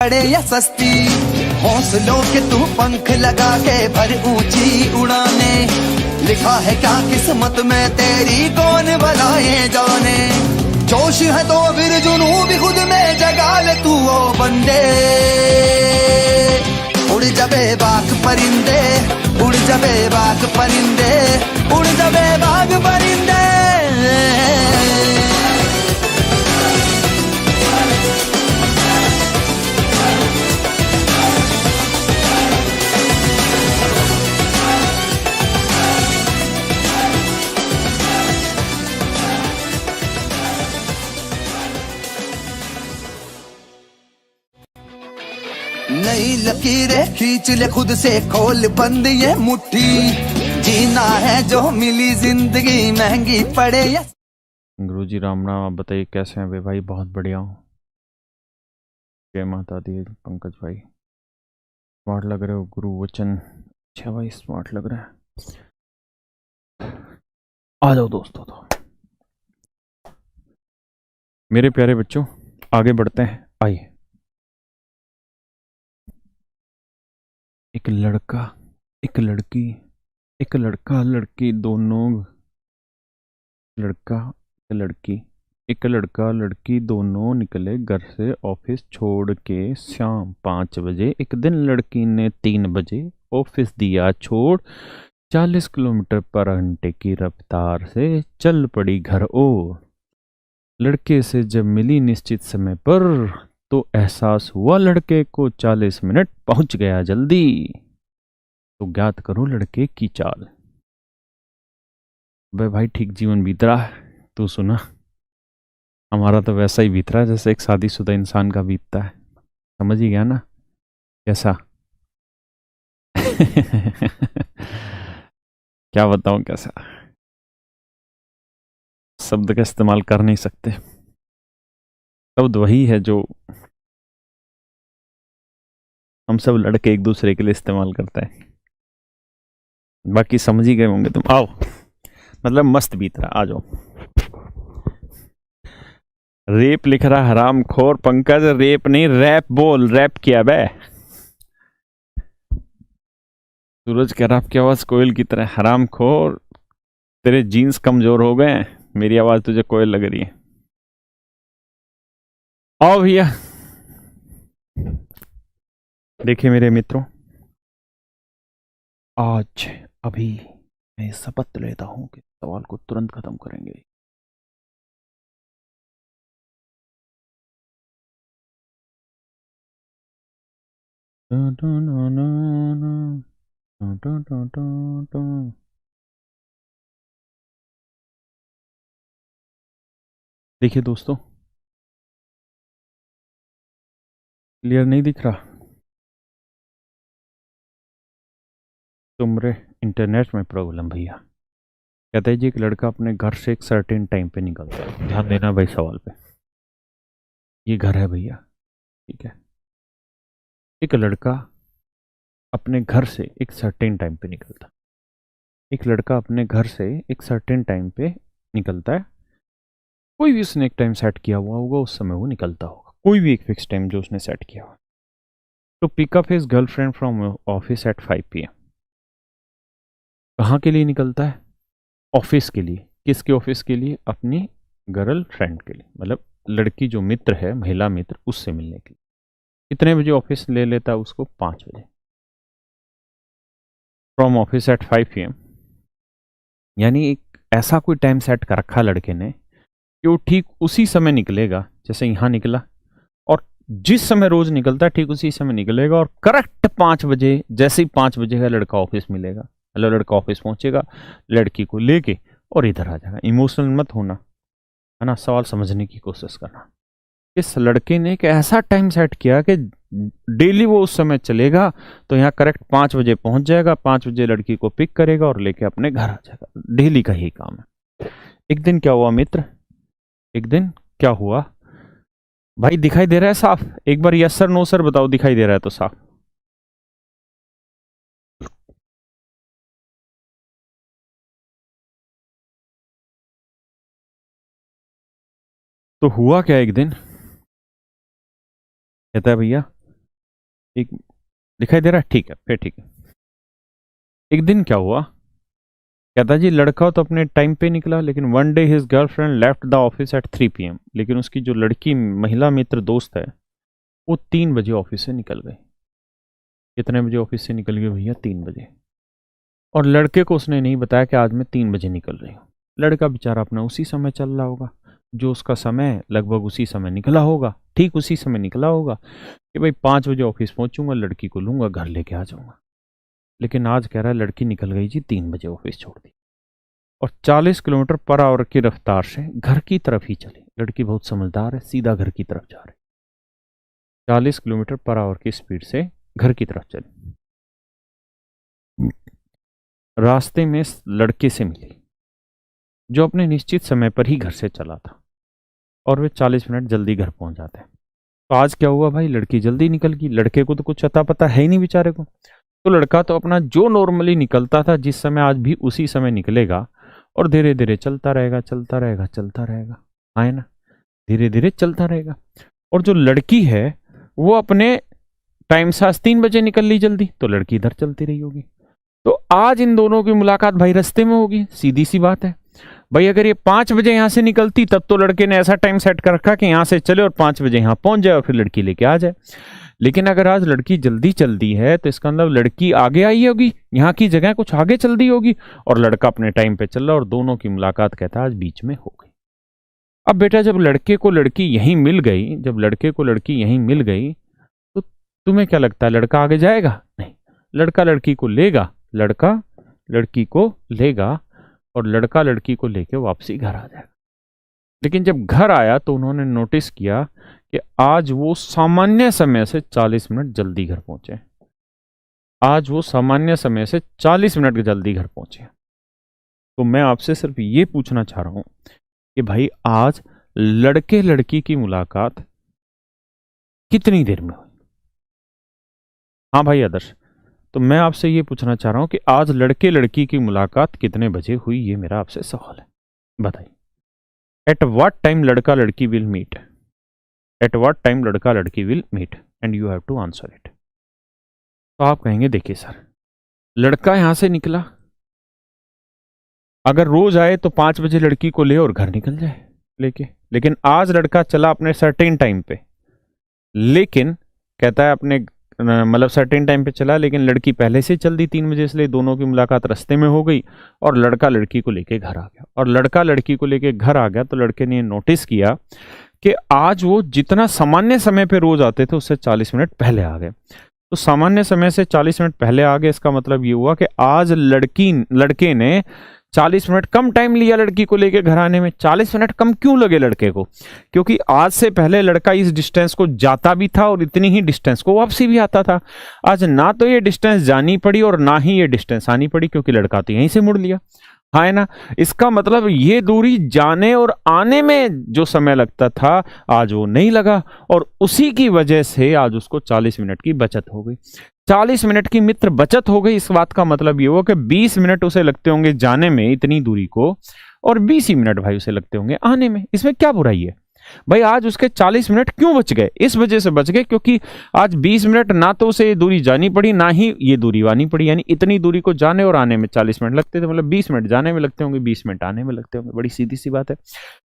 बड़े या सस्ती, हौसलों के तू पंख लगा के भर ऊंची उड़ाने। लिखा है क्या किस्मत में तेरी, कौन बनाए जाने। जोश है तो फिर जुनू भी खुद में जगा ले तू ओ बंदे। उड़ जबे बाग परिंदे, उड़ जबे बाग परिंदे, उड़ जबे बाग परिंदे। नई लकीरें खींच ले खुद से, खोल बंद ये मुट्ठी। जीना है जो मिली जिंदगी, महंगी पड़े या। गुरुजी राम राम। आप बताइए कैसे हैं भाई? बहुत बढ़िया हूँ। जय माता दी। पंकज भाई स्मार्ट लग रहे हो। गुरु वचन अच्छा भाई, स्मार्ट लग रहा है। आ जाओ दोस्तों। तो मेरे प्यारे बच्चों आगे बढ़ते हैं, आइए। एक लड़का, एक लड़की, एक लड़का लड़की दोनों, लड़का लड़की, एक लड़का लड़की दोनों निकले घर से ऑफिस छोड़ के शाम 5 बजे। एक दिन लड़की ने 3 बजे ऑफिस दिया छोड़, 40 किलोमीटर पर घंटे की रफ्तार से चल पड़ी घर और। लड़के से जब मिली निश्चित समय पर तो एहसास हुआ लड़के को 40 मिनट पहुंच गया जल्दी। तो ज्ञात करो लड़के की चाल। बे भाई ठीक जीवन बीत रहा है, तू सुना। हमारा तो वैसा ही बीत रहा है जैसे एक शादीशुदा इंसान का बीतता है। समझ ही गया ना कैसा। क्या बताऊं कैसा। शब्द का इस्तेमाल कर नहीं सकते। शब्द वही है जो हम सब लड़के एक दूसरे के लिए इस्तेमाल करते हैं। बाकी समझ ही गए होंगे तुम। आओ, मतलब मस्त बीत रहा, आ जाओ। रेप लिख रहा हराम खोर पंकज। रेप नहीं, रैप बोल। रैप किया बे। सूरज कह रहा आपकी आवाज कोयल की तरह। हराम खोर, तेरे जीन्स कमजोर हो गए, मेरी आवाज तुझे कोयल लग रही है। आओ भैया। देखिए मेरे मित्रों, आज अभी मैं शपथ लेता हूं कि सवाल को तुरंत खत्म करेंगे। देखिए दोस्तों, क्लियर नहीं दिख रहा? तुमरे इंटरनेट में प्रॉब्लम भैया। कहते हैं जी एक लड़का अपने घर से एक सर्टेन टाइम पे निकलता है। ध्यान देना भाई सवाल पे। ये घर है भैया, ठीक है। एक लड़का अपने घर से एक सर्टेन टाइम पे निकलता है। एक लड़का अपने घर से एक सर्टेन टाइम पे निकलता है। कोई भी उसने एक टाइम सेट किया हुआ होगा, उस समय वो निकलता होगा। कोई भी एक फिक्स टाइम जो उसने सेट किया हुआ। तो pickup his girlfriend from office at 5 PM। कहाँ के लिए निकलता है? ऑफिस के लिए। किसके ऑफिस के लिए? अपनी गर्लफ्रेंड के लिए, मतलब लड़की जो मित्र है, महिला मित्र, उससे मिलने के लिए। कितने बजे ऑफिस ले लेता है उसको? 5 बजे। फ्रॉम ऑफिस एट 5 PM, यानी एक ऐसा कोई टाइम सेट कर रखा लड़के ने कि वो ठीक उसी समय निकलेगा जैसे यहाँ निकला, और जिस समय रोज निकलता है ठीक उसी समय निकलेगा, और करेक्ट 5 बजे, जैसे ही 5 बजे का लड़का ऑफिस मिलेगा, मतलब लड़का ऑफिस पहुंचेगा, लड़की को लेके और इधर आ जाएगा। इमोशनल मत होना, है ना, सवाल समझने की कोशिश करना। इस लड़के ने एक ऐसा टाइम सेट किया कि डेली वो उस समय चलेगा तो यहाँ करेक्ट 5 बजे पहुंच जाएगा। 5 बजे लड़की को पिक करेगा और लेके अपने घर आ जाएगा। डेली का ही काम है। एक दिन क्या हुआ मित्र, एक दिन क्या हुआ भाई? दिखाई दे रहा है साफ? एक बार यस सर नो सर बताओ, दिखाई दे रहा है तो साफ। तो हुआ क्या, एक दिन कहता है भैया एक दिखाई दे रहा है? ठीक है, फिर ठीक है। एक दिन क्या हुआ, कहता जी लड़का तो अपने टाइम पे निकला, लेकिन one day his girlfriend left the office at 3 PM, लेकिन उसकी जो लड़की महिला मित्र दोस्त है वो 3 बजे ऑफिस से निकल गई। कितने बजे ऑफिस से निकल गई भैया? 3 बजे। और लड़के को उसने नहीं बताया कि आज मैं 3 बजे निकल रही हूँ। लड़का बेचारा अपना उसी समय चल रहा होगा, जो उसका समय लगभग उसी समय निकला होगा, ठीक उसी समय निकला होगा कि भाई 5 बजे ऑफिस पहुंचूंगा, लड़की को लूंगा, घर लेके आ जाऊंगा। लेकिन आज कह रहा है लड़की निकल गई जी 3 बजे ऑफिस छोड़ दी, और 40 किलोमीटर पर आवर की रफ्तार से घर की तरफ ही चली। लड़की बहुत समझदार है, सीधा घर की तरफ जा रही, 40 किलोमीटर पर आवर की स्पीड से घर की तरफ चली। रास्ते में लड़के से मिली जो अपने निश्चित समय पर ही घर से चला था, और वे 40 मिनट जल्दी घर पहुंच जाते हैं। तो आज क्या हुआ भाई, लड़की जल्दी निकल गई, लड़के को तो कुछ अता पता है ही नहीं बेचारे को। तो लड़का तो अपना जो नॉर्मली निकलता था जिस समय, आज भी उसी समय निकलेगा, और धीरे धीरे चलता रहेगा, चलता रहेगा, चलता रहेगा, है ना, धीरे धीरे चलता रहेगा। और जो लड़की है वो अपने टाइम से आज 3 बजे निकल ली जल्दी, तो लड़की इधर चलती रही होगी। तो आज इन दोनों की मुलाकात भाई रास्ते में होगी, सीधी सी बात है भाई। अगर ये 5 बजे यहां से निकलती तब तो लड़के ने ऐसा टाइम सेट कर रखा कि यहां से चले और 5 बजे यहां पहुंच जाए और फिर लड़की लेके आ जाए। लेकिन अगर आज लड़की जल्दी चल दी है तो इसका मतलब लड़की आगे आई होगी, यहाँ की जगह कुछ आगे चल दी होगी, और लड़का अपने टाइम पे चल रहा, और दोनों की मुलाकात कहता है आज बीच में हो गई। अब बेटा जब लड़के को लड़की यहीं मिल गई, जब लड़के को लड़की यहीं मिल गई, तो तुम्हें क्या लगता है लड़का आगे जाएगा? नहीं, लड़का लड़की को लेगा, लड़का लड़की को लेगा, और लड़का लड़की को लेके वापसी घर आ जाएगा। लेकिन जब घर आया तो उन्होंने नोटिस किया कि आज वो सामान्य समय से 40 मिनट जल्दी घर पहुंचे। आज वो सामान्य समय से 40 मिनट जल्दी घर पहुंचे। तो मैं आपसे सिर्फ ये पूछना चाह रहा हूं कि भाई आज लड़के लड़की की मुलाकात कितनी देर में हुई? हाँ भाई आदर्श, तो मैं आपसे ये पूछना चाह रहा हूं कि आज लड़के लड़की की मुलाकात कितने बजे हुई, ये मेरा आपसे सवाल है, बताइए। एट व्हाट टाइम लड़का लड़की will meet? At what time लड़का लड़की will meet, and you have to answer it. तो आप कहेंगे देखिए सर, लड़का यहां से निकला, अगर रोज आए तो 5 बजे लड़की को ले और घर निकल जाए लेके, लेकिन आज लड़का चला अपने सर्टेन टाइम पे, लेकिन कहता है अपने मतलब सर्टेन टाइम पे चला, लेकिन लड़की पहले से चल दी 3 बजे, इसलिए दोनों की मुलाकात रास्ते में हो गई, और लड़का लड़की को लेके घर आ गया। और लड़का लड़की को लेके घर आ गया तो लड़के ने नोटिस किया कि आज वो जितना सामान्य समय पे रोज आते थे उससे 40 मिनट पहले आ गए। तो सामान्य समय से 40 मिनट पहले आ गए, इसका मतलब ये हुआ कि आज लड़के ने 40 मिनट कम टाइम लिया लड़की को लेके घर आने में। 40 मिनट कम क्यों लगे लड़के को? क्योंकि आज से पहले लड़का इस डिस्टेंस को जाता भी था और इतनी ही डिस्टेंस को वापसी भी आता था। आज ना तो ये डिस्टेंस जानी पड़ी और ना ही ये डिस्टेंस आनी पड़ी, क्योंकि लड़का तो यहीं से मुड़ लिया, है ना। इसका मतलब ये दूरी जाने और आने में जो समय लगता था आज वो नहीं लगा, और उसी की वजह से आज उसको 40 मिनट की बचत हो गई। 40 मिनट की मित्र बचत हो गई। इस बात का मतलब ये हुआ कि 20 मिनट उसे लगते होंगे जाने में इतनी दूरी को, और 20 ही मिनट भाई उसे लगते होंगे आने में। इसमें क्या बुराई है भाई? आज उसके 40 मिनट क्यों बच गए? इस वजह से बच गए क्योंकि आज 20 मिनट ना तो उसे ये दूरी जानी पड़ी, ना ही ये दूरी आनी पड़ी। यानी इतनी दूरी को जाने और आने में 40 मिनट लगते थे, मतलब 20 मिनट जाने में लगते होंगे, 20 मिनट आने में लगते होंगे। बड़ी सीधी सी बात है।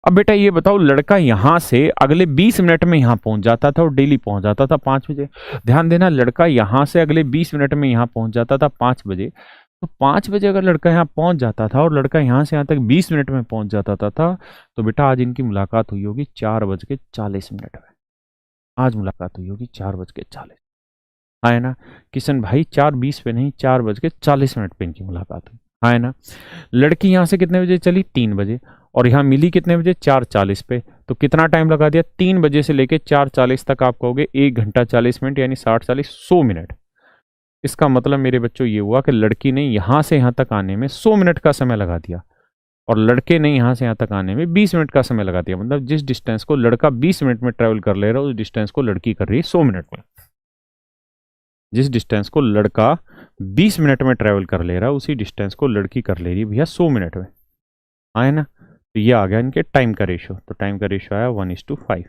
अब बेटा ये बताओ, लड़का यहां से अगले 20 मिनट में यहां पहुंच जाता था और डेली पहुंच जाता था 5 बजे। ध्यान देना, लड़का यहां से अगले 20 मिनट में यहां पहुंच जाता था 5 बजे। तो 5 बजे अगर लड़का यहाँ पहुंच जाता था और लड़का यहाँ से यहाँ तक 20 मिनट में पहुंच जाता था, तो बेटा आज इनकी मुलाकात हुई होगी 4:40 में। आज मुलाकात हुई होगी 4:40, है ना किशन भाई? 4:20 पे नहीं, 4:40 पे इनकी मुलाकात हुई, है ना। लड़की यहाँ से कितने बजे चली? 3 बजे, और यहाँ मिली कितने बजे? 4:40 पे। तो कितना टाइम लगा दिया? 3 बजे से लेके 4:40 तक आप कहोगे 1 घंटा 40 मिनट, यानी 60-40 100 मिनट। इसका मतलब मेरे बच्चों ये हुआ कि लड़की ने यहां से यहां तक आने में 100 मिनट का समय लगा दिया, और लड़के ने यहां से यहां तक आने में 20 मिनट का समय लगा दिया। मतलब जिस डिस्टेंस को लड़का 20 मिनट में ट्रेवल कर ले रहा है, उस डिस्टेंस को लड़की कर रही है 100 मिनट में। जिस डिस्टेंस को लड़का 20 मिनट में ट्रेवल कर ले रहा है, उसी डिस्टेंस को लड़की कर ले रही है भैया 100 मिनट में, है ना। तो ये आ गया इनके टाइम का रेशियो। तो टाइम का रेशियो आया 1:5।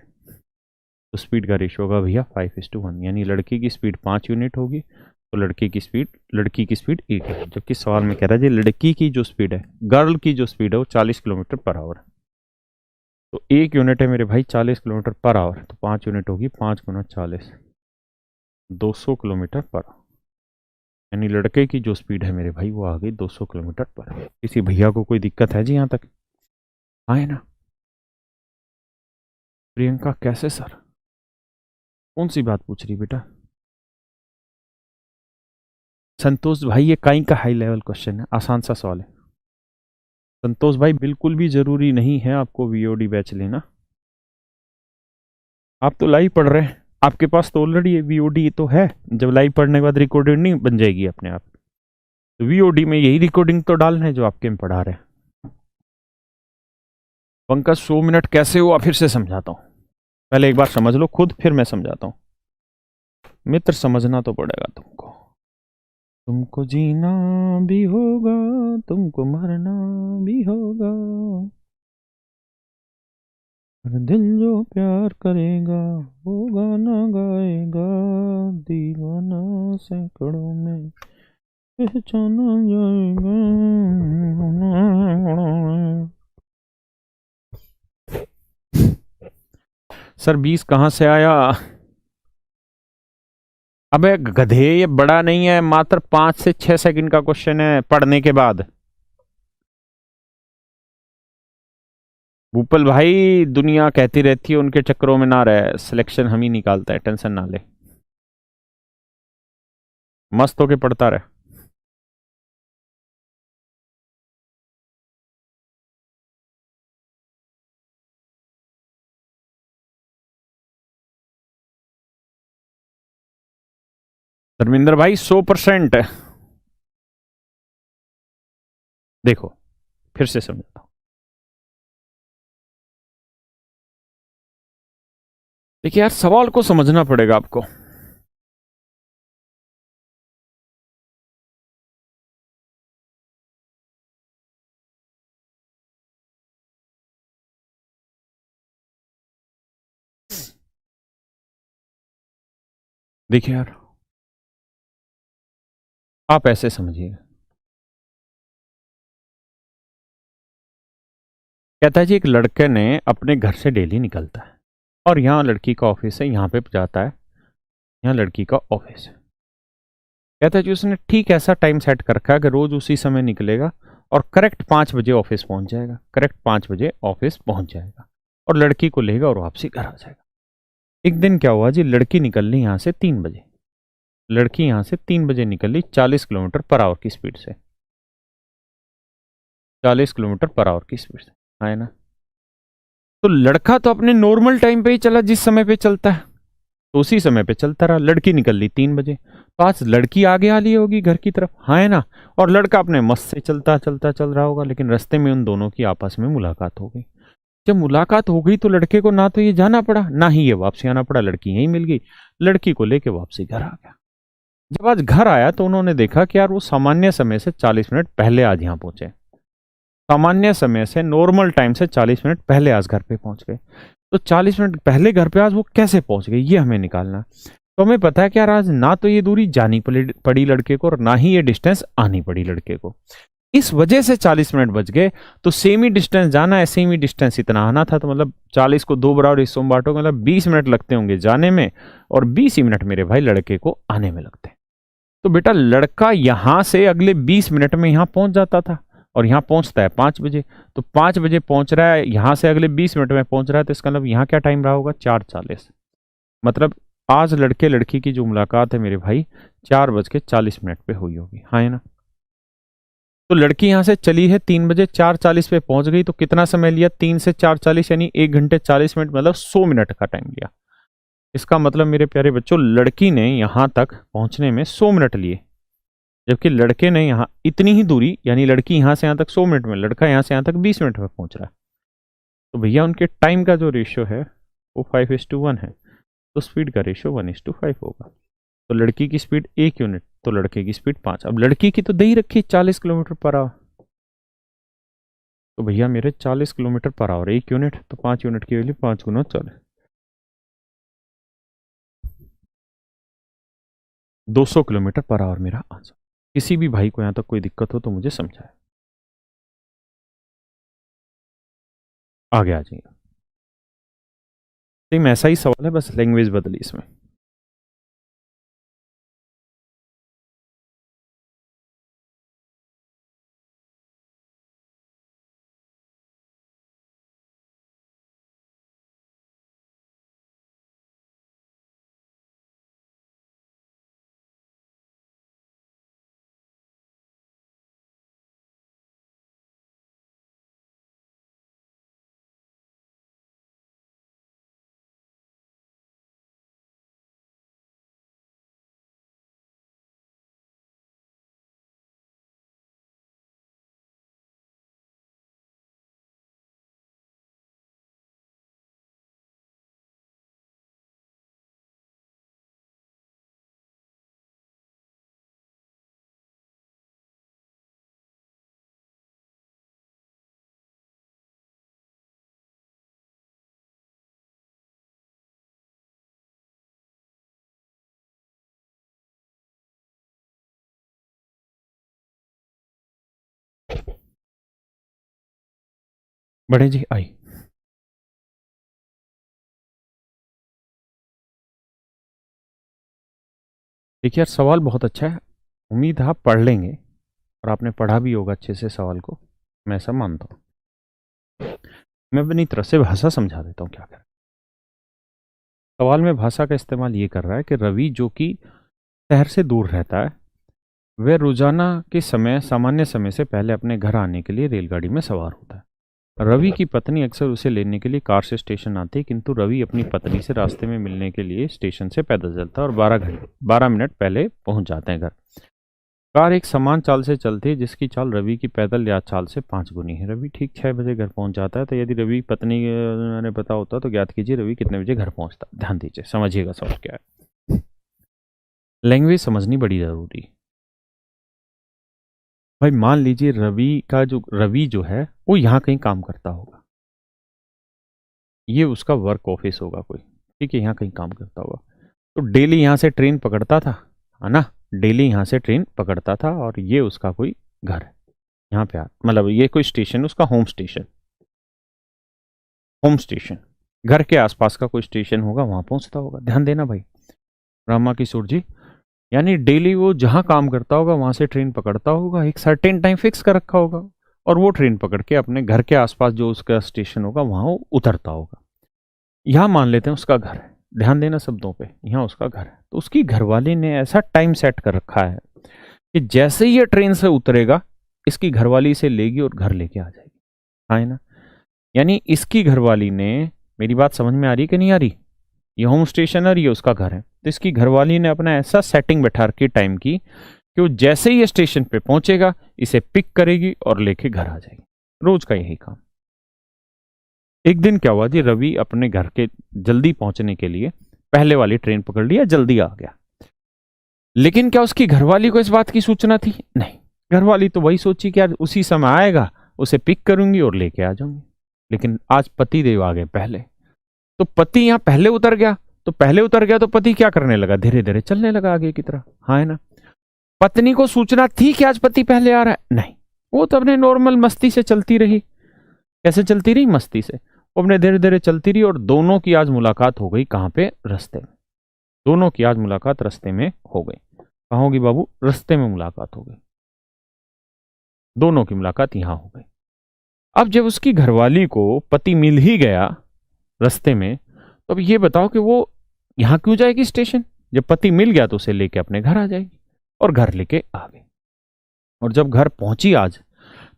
तो स्पीड का रेशियो होगा भैया 5:1, यानी लड़के की स्पीड 5 यूनिट होगी तो लड़की की स्पीड 1 है। जबकि सवाल में कह रहा है जी लड़की की जो स्पीड है, गर्ल की जो स्पीड है वो 40 किलोमीटर पर आवर है। तो 1 यूनिट है मेरे भाई 40 किलोमीटर पर आवर, तो 5 यूनिट होगी 5 गुना 40, 200 किलोमीटर पर आवर। यानी लड़के की जो स्पीड है मेरे भाई वो आ गई 200 किलोमीटर पर आवर। किसी भैया को कोई दिक्कत है जी यहाँ तक? आए ना प्रियंका, कैसे सर? कौन सी बात पूछ रही बेटा? संतोष भाई ये काई का हाई लेवल क्वेश्चन है, आसान सा सवाल है। संतोष भाई बिल्कुल भी जरूरी नहीं है आपको वीओडी बैच लेना, आप तो लाइव पढ़ रहे हैं, आपके पास तो ऑलरेडी वीओडी तो है। जब लाइव पढ़ने के बाद रिकॉर्डिंग नहीं बन जाएगी अपने आप? तो वीओडी में यही रिकॉर्डिंग तो डालना है जो आपके में पढ़ा रहे हैं। पंकज 100 मिनट कैसे हुआ फिर से समझाता हूँ, पहले एक बार समझ लो खुद, फिर मैं समझाता हूँ। मित्र समझना तो पड़ेगा तुमको, तुमको जीना भी होगा, तुमको मरना भी होगा, हर दिल जो प्यार करेगा वो गाना गाएगा, दीवाना सैकड़ों में पहचाना जाएगा। सर 20 कहाँ से आया? अबे गधे, ये बड़ा नहीं है, मात्र 5 से 6 सेकंड का क्वेश्चन है पढ़ने के बाद। भूपल भाई दुनिया कहती रहती है उनके चक्करों में ना रहे, सिलेक्शन हम ही निकालता है, टेंशन ना ले, मस्त होके पढ़ता रहे। धर्मेंद्र भाई 100%। देखो फिर से समझाता हूं, देखिए यार सवाल को समझना पड़ेगा आपको। देखिए यार आप ऐसे समझिए, कहता है जी एक लड़के ने अपने घर से डेली निकलता है और यहाँ लड़की का ऑफिस है, यहाँ पे जाता है, यहाँ लड़की का ऑफिस है। कहता है जी उसने ठीक ऐसा टाइम सेट कर रखा है कि रोज उसी समय निकलेगा और करेक्ट 5 बजे ऑफिस पहुंच जाएगा, करेक्ट 5 बजे ऑफिस पहुंच जाएगा और लड़की को लेगा और वापसी घर आ जाएगा। एक दिन क्या हुआ जी, लड़की निकल ली यहाँ से 3 बजे, लड़की यहाँ से 3 बजे निकल ली 40 किलोमीटर पर आवर की स्पीड से, 40 किलोमीटर पर आवर की स्पीड से, है ना? तो लड़का तो अपने नॉर्मल टाइम पे ही चला, जिस समय पे चलता है तो उसी समय पे चलता रहा। लड़की निकल ली 3 बजे, तो आज लड़की आगे आ ली होगी घर की तरफ, हाँ है ना? और लड़का अपने मस्त से चलता चलता चल रहा होगा, लेकिन रास्ते में उन दोनों की आपस में मुलाकात हो गई। जब मुलाकात हो गई तो लड़के को ना तो ये जाना पड़ा ना ही ये वापसी आना पड़ा, लड़की यहीं मिल गई, लड़की को लेके वापसी घर आ गया। जब आज घर आया तो उन्होंने देखा कि यार वो सामान्य समय से 40 मिनट पहले आज यहाँ पहुंचे, सामान्य समय से नॉर्मल टाइम से 40 मिनट पहले आज घर पे पहुंच गए। तो 40 मिनट पहले घर पे आज वो कैसे पहुंच गए ये हमें निकालना है। तो हमें पता है कि यार आज ना तो ये दूरी जानी पड़ी लड़के को और ना ही ये डिस्टेंस आनी पड़ी लड़के को, इस वजह से 40 मिनट बच गए। तो सेम ही डिस्टेंस जाना है, सेम ही डिस्टेंस इतना आना था, तो मतलब 40 को 2 बराबर हिस्सों में बांटो, मतलब 20 मिनट लगते होंगे जाने में और 20 ही मिनट मेरे भाई लड़के को आने में लगते हैं। तो बेटा लड़का यहां से अगले 20 मिनट में यहां पहुंच जाता था और यहां पहुंचता है 5 बजे, तो 5 बजे पहुंच रहा है, यहां से अगले 20 मिनट में पहुंच रहा है, तो इसका मतलब यहां क्या टाइम रहा होगा 4:40। मतलब आज लड़के लड़की की जो मुलाकात है मेरे भाई 4:40 पे हुई होगी, हाँ है ना? तो लड़की यहां से चली है 3 बजे, 4:40 पे पहुंच गई, तो कितना समय लिया? 3 से 4:40 यानी 1 घंटे 40 मिनट, मतलब 100 मिनट का टाइम लिया। इसका मतलब मेरे प्यारे बच्चों लड़की ने यहां तक पहुंचने में 100 मिनट लिए, जबकि लड़के ने यहाँ इतनी ही दूरी, यानी लड़की यहाँ से यहाँ तक 100 मिनट में, लड़का यहाँ से यहाँ तक 20 मिनट में पहुंच रहा है। तो भैया उनके टाइम का जो रेशियो है वो 5:1 है, तो स्पीड का रेशियो 1:5 होगा। तो लड़की की स्पीड 1 यूनिट तो लड़के की स्पीड 5। अब लड़की की तो दे ही रखी 40 किलोमीटर पर आवर, तो भैया मेरे 40 किलोमीटर पर आवर 1 यूनिट, तो 5 यूनिट की value 5 Guna 40, 200 kilometre per our मेरा आंसर। किसी भी भाई को यहाँ तक कोई दिक्कत हो तो मुझे समझाए। आगे आ जाइए। सेम ऐसा ही सवाल है, बस लैंग्वेज बदली इसमें। बढ़े जी, आई। देखिए यार, सवाल बहुत अच्छा है। उम्मीद है आप पढ़ लेंगे और आपने पढ़ा भी होगा अच्छे से सवाल को, मैं ऐसा मानता हूँ। मैं अपनी तरफ से भाषा समझा देता हूँ क्या कर। सवाल में भाषा का इस्तेमाल ये कर रहा है कि रवि जो कि शहर से दूर रहता है, वह रोजाना के समय सामान्य समय से पहले अपने घर आने के लिए रेलगाड़ी में सवार होता है। रवि की पत्नी अक्सर उसे लेने के लिए कार से स्टेशन आती है, किंतु रवि अपनी पत्नी से रास्ते में मिलने के लिए स्टेशन से पैदल चलता है और 12 मिनट पहले पहुंच जाते हैं घर। कार एक समान चाल से चलती है, जिसकी चाल रवि की पैदल या चाल से 5 गुनी है। रवि ठीक 6 बजे घर पहुंच जाता है, तो यदि रवि पत्नी ने पता होता तो ज्ञात कीजिए रवि कितने बजे घर पहुंचता। ध्यान दीजिए, समझिएगा सवाल क्या है। लैंग्वेज समझनी बड़ी जरूरी है भाई। मान लीजिए रवि जो है वो यहाँ कहीं काम करता होगा, ये उसका वर्क ऑफिस होगा कोई, ठीक है, यहाँ कहीं काम करता होगा, तो डेली यहाँ से ट्रेन पकड़ता था, है ना, डेली यहाँ से ट्रेन पकड़ता था, और ये उसका कोई घर है यहाँ पे, मतलब ये कोई स्टेशन, उसका होम स्टेशन, घर के आसपास का कोई स्टेशन होगा, वहां पहुंचता होगा। ध्यान देना भाई रामा किशोर जी, यानी डेली वो जहां काम करता होगा वहां से ट्रेन पकड़ता होगा, एक सर्टेन टाइम फिक्स कर रखा होगा, और वो ट्रेन पकड़ के अपने घर के आसपास जो उसका स्टेशन होगा वहां वो उतरता होगा। यहां मान लेते हैं उसका घर है, ध्यान देना शब्दों पे, यहाँ उसका घर है, तो उसकी घरवाली ने ऐसा टाइम सेट कर रखा है कि जैसे ही ये ट्रेन से उतरेगा इसकी घरवाली इसे लेगी और घर लेके आ जाएगी। हाँ है ना, यानी इसकी घरवाली ने, मेरी बात समझ में आ रही कि नहीं आ रही, ये होम स्टेशन और ये उसका घर है, तो इसकी घरवाली ने अपना ऐसा सेटिंग बैठा रखी टाइम की कि वो जैसे ही ये स्टेशन पे पहुंचेगा इसे पिक करेगी और लेके घर आ जाएगी। रोज का यही काम। एक दिन क्या हुआ जी, रवि अपने घर के जल्दी पहुंचने के लिए पहले वाली ट्रेन पकड़ लिया, जल्दी आ गया, लेकिन क्या उसकी घरवाली को इस बात की सूचना थी? नहीं, घरवाली तो वही सोची कि यार उसी समय आएगा, उसे पिक करूंगी और लेके आ जाऊंगी। लेकिन आज पति देव आ गए पहले, तो पति यहां पहले उतर गया, तो पति क्या करने लगा, धीरे धीरे चलने लगा आगे की तरफ। हाँ है ना, पत्नी को सूचना थी कि आज पति पहले आ रहा है? नहीं, वो तो अपने नॉर्मल मस्ती से चलती रही। कैसे चलती रही? मस्ती से। वो अपने धीरे धीरे चलती रही, और दोनों की आज मुलाकात हो गई कहां पे? रास्ते में। दोनों की आज मुलाकात रास्ते में हो गई। कहां होगी बाबू? रास्ते में मुलाकात हो गई, दोनों की मुलाकात यहां हो गई। अब जब उसकी घरवाली को पति मिल ही गया रास्ते में, तो अब ये बताओ कि वो यहां क्यों जाएगी स्टेशन? जब पति मिल गया तो उसे लेके अपने घर आ जाएगी, और घर लेके आ गई। और जब घर पहुंची आज,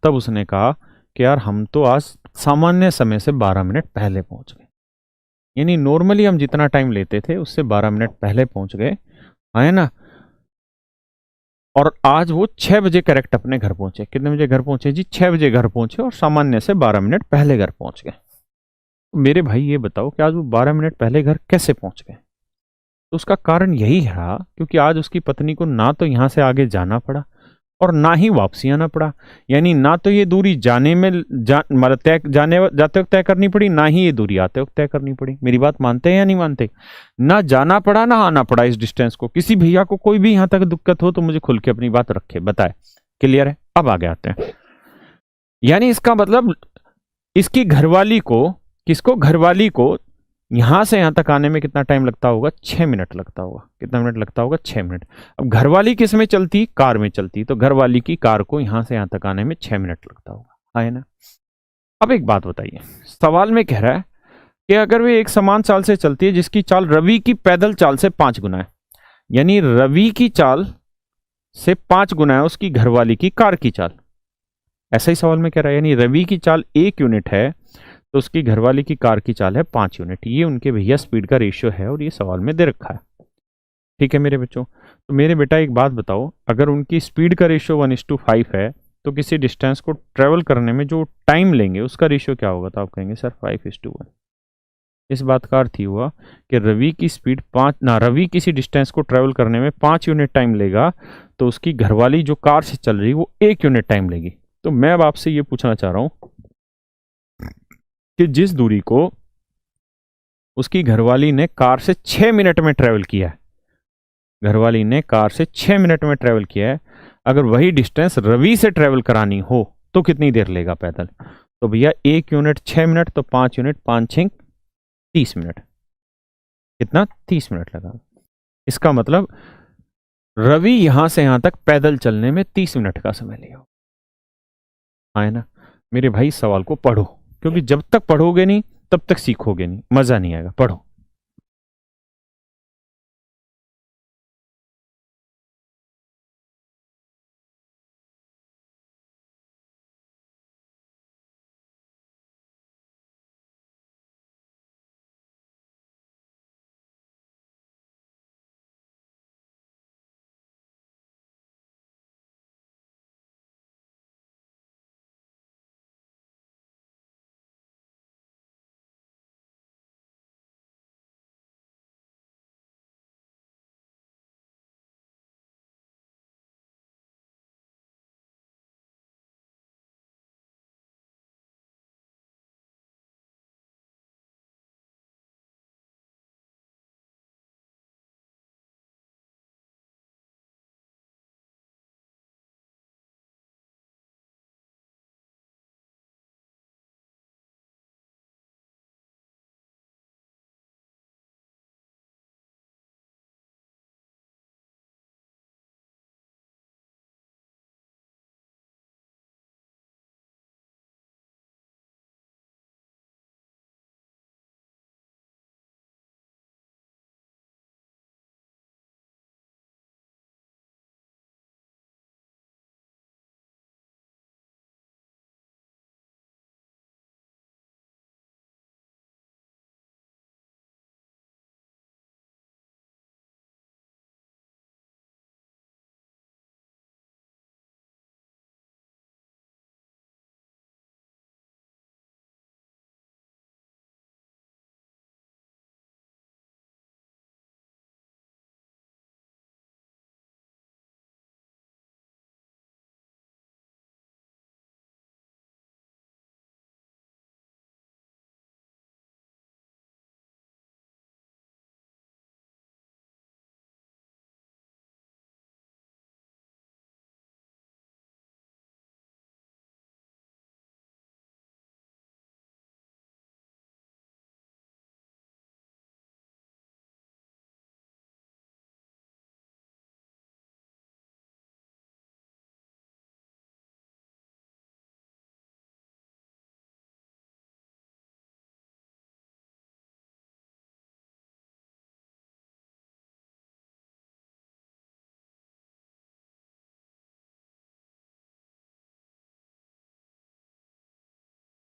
तब उसने कहा कि यार हम तो आज सामान्य समय से 12 मिनट पहले पहुंच गए, यानी नॉर्मली हम जितना टाइम लेते थे उससे 12 मिनट पहले पहुंच गए, है ना। और आज वो 6 बजे करेक्ट अपने घर पहुंचे। कितने बजे घर पहुंचे जी? 6 बजे घर पहुंचे, और सामान्य से 12 मिनट पहले घर पहुंच गए। मेरे भाई ये बताओ कि आज वो 12 मिनट पहले घर कैसे पहुंच गए? तो उसका कारण यही रहा क्योंकि आज उसकी पत्नी को ना तो यहां से आगे जाना पड़ा, और ना ही वापसी आना पड़ा। यानी ना तो ये दूरी जाने में मतलब तय जाने जाते वक्त तय करनी पड़ी, ना ही ये दूरी आते वक्त तय करनी पड़ी। मेरी बात मानते हैं या नहीं मानते? ना जाना पड़ा ना आना पड़ा इस डिस्टेंस को। किसी भैया को कोई भी यहां तक दिक्कत हो तो मुझे खुल के अपनी बात रखे, बताए। क्लियर है? अब आगे आते हैं। यानी इसका मतलब इसकी घरवाली को, किसको? घरवाली को यहां से यहां तक आने में कितना टाइम लगता होगा? 6 मिनट लगता होगा। कितना मिनट लगता होगा? 6 मिनट। अब घरवाली किस में चलती? कार में चलती, तो घरवाली की कार को यहां से यहां तक आने में 6 मिनट लगता होगा, है ना? अब एक बात बताइए, सवाल में कह रहा है कि अगर वे एक समान चाल से चलती है जिसकी चाल रवि की पैदल चाल से 5 गुना है, यानी रवि की चाल से 5 गुना है उसकी घरवाली की कार की चाल। ऐसा ही सवाल में कह रहा है, यानी रवि की चाल 1 यूनिट है तो उसकी घरवाली की कार की चाल है 5 यूनिट। ये उनके भैया स्पीड का रेशियो है और ये सवाल में दे रखा है। ठीक है मेरे बच्चों? तो मेरे बेटा एक बात बताओ, अगर उनकी स्पीड का रेशियो 1:5 है तो किसी डिस्टेंस को ट्रेवल करने में जो टाइम लेंगे उसका रेशियो क्या होगा? तो आप कहेंगे सर 5:1। इस बात का अर्थ ही हुआ कि रवि की स्पीड 5 ना, रवि किसी डिस्टेंस को ट्रेवल करने में 5 यूनिट टाइम लेगा तो उसकी घरवाली जो कार से चल रही वो 1 यूनिट टाइम लेगी। तो मैं अब आपसे ये पूछना चाह रहा हूं कि जिस दूरी को उसकी घरवाली ने कार से 6 मिनट में ट्रेवल किया है, घरवाली ने कार से 6 मिनट में ट्रेवल किया है, अगर वही डिस्टेंस रवि से ट्रेवल करानी हो तो कितनी देर लेगा पैदल? तो भैया 1 यूनिट 6 मिनट, तो 5 यूनिट 5×6 30 मिनट। कितना? 30 मिनट लगा। इसका मतलब रवि यहां से यहां तक पैदल चलने में 30 मिनट का समय लिया, है ना? मेरे भाई सवाल को पढ़ो, क्योंकि जब तक पढ़ोगे नहीं तब तक सीखोगे नहीं, मजा नहीं आएगा। पढ़ो।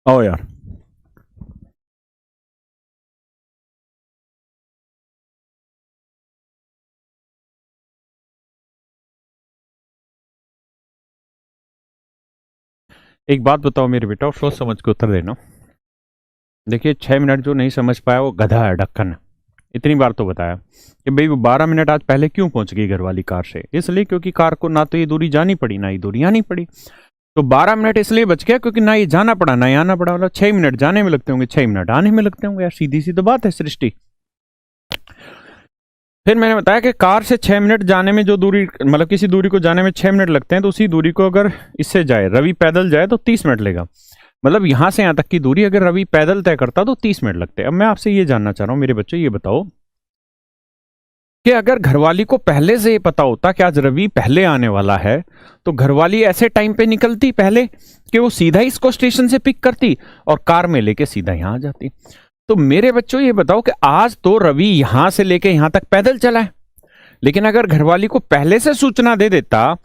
आओ यार। एक बात बताओ मेरे बेटा, और सोच समझ के उत्तर देना। देखिए 6 मिनट जो नहीं समझ पाया वो गधा है, ढक्कन। इतनी बार तो बताया कि भाई वो 12 मिनट आज पहले क्यों पहुंच गई घरवाली कार से, इसलिए क्योंकि कार को ना तो ये दूरी जानी पड़ी ना ही दूरी आनी पड़ी। तो 12 मिनट इसलिए बच गया क्योंकि ना ये जाना पड़ा ना ही आना पड़ा। मतलब 6 मिनट जाने में लगते होंगे, 6 मिनट आने में लगते होंगे यार, सीधी सी तो बात है सृष्टि। फिर मैंने बताया कि कार से 6 मिनट जाने में जो दूरी, मतलब किसी दूरी को जाने में 6 मिनट लगते हैं, तो उसी दूरी को अगर इससे जाए, रवि पैदल जाए तो 30 मिनट लेगा। मतलब यहां से यहां तक की दूरी अगर रवि पैदल तय करता तो 30 मिनट लगते। अब मैं आपसे ये जानना चाह रहा हूं मेरे बच्चों, ये बताओ कि अगर घरवाली को पहले से ये पता होता कि आज रवि पहले आने वाला है, तो घरवाली ऐसे टाइम पे निकलती पहले कि वो सीधा इसको स्टेशन से पिक करती और कार में लेके सीधा यहां आ जाती। तो मेरे बच्चों ये बताओ कि आज तो रवि यहां से लेके यहां तक पैदल चला है, लेकिन अगर घरवाली को पहले से सूचना दे देता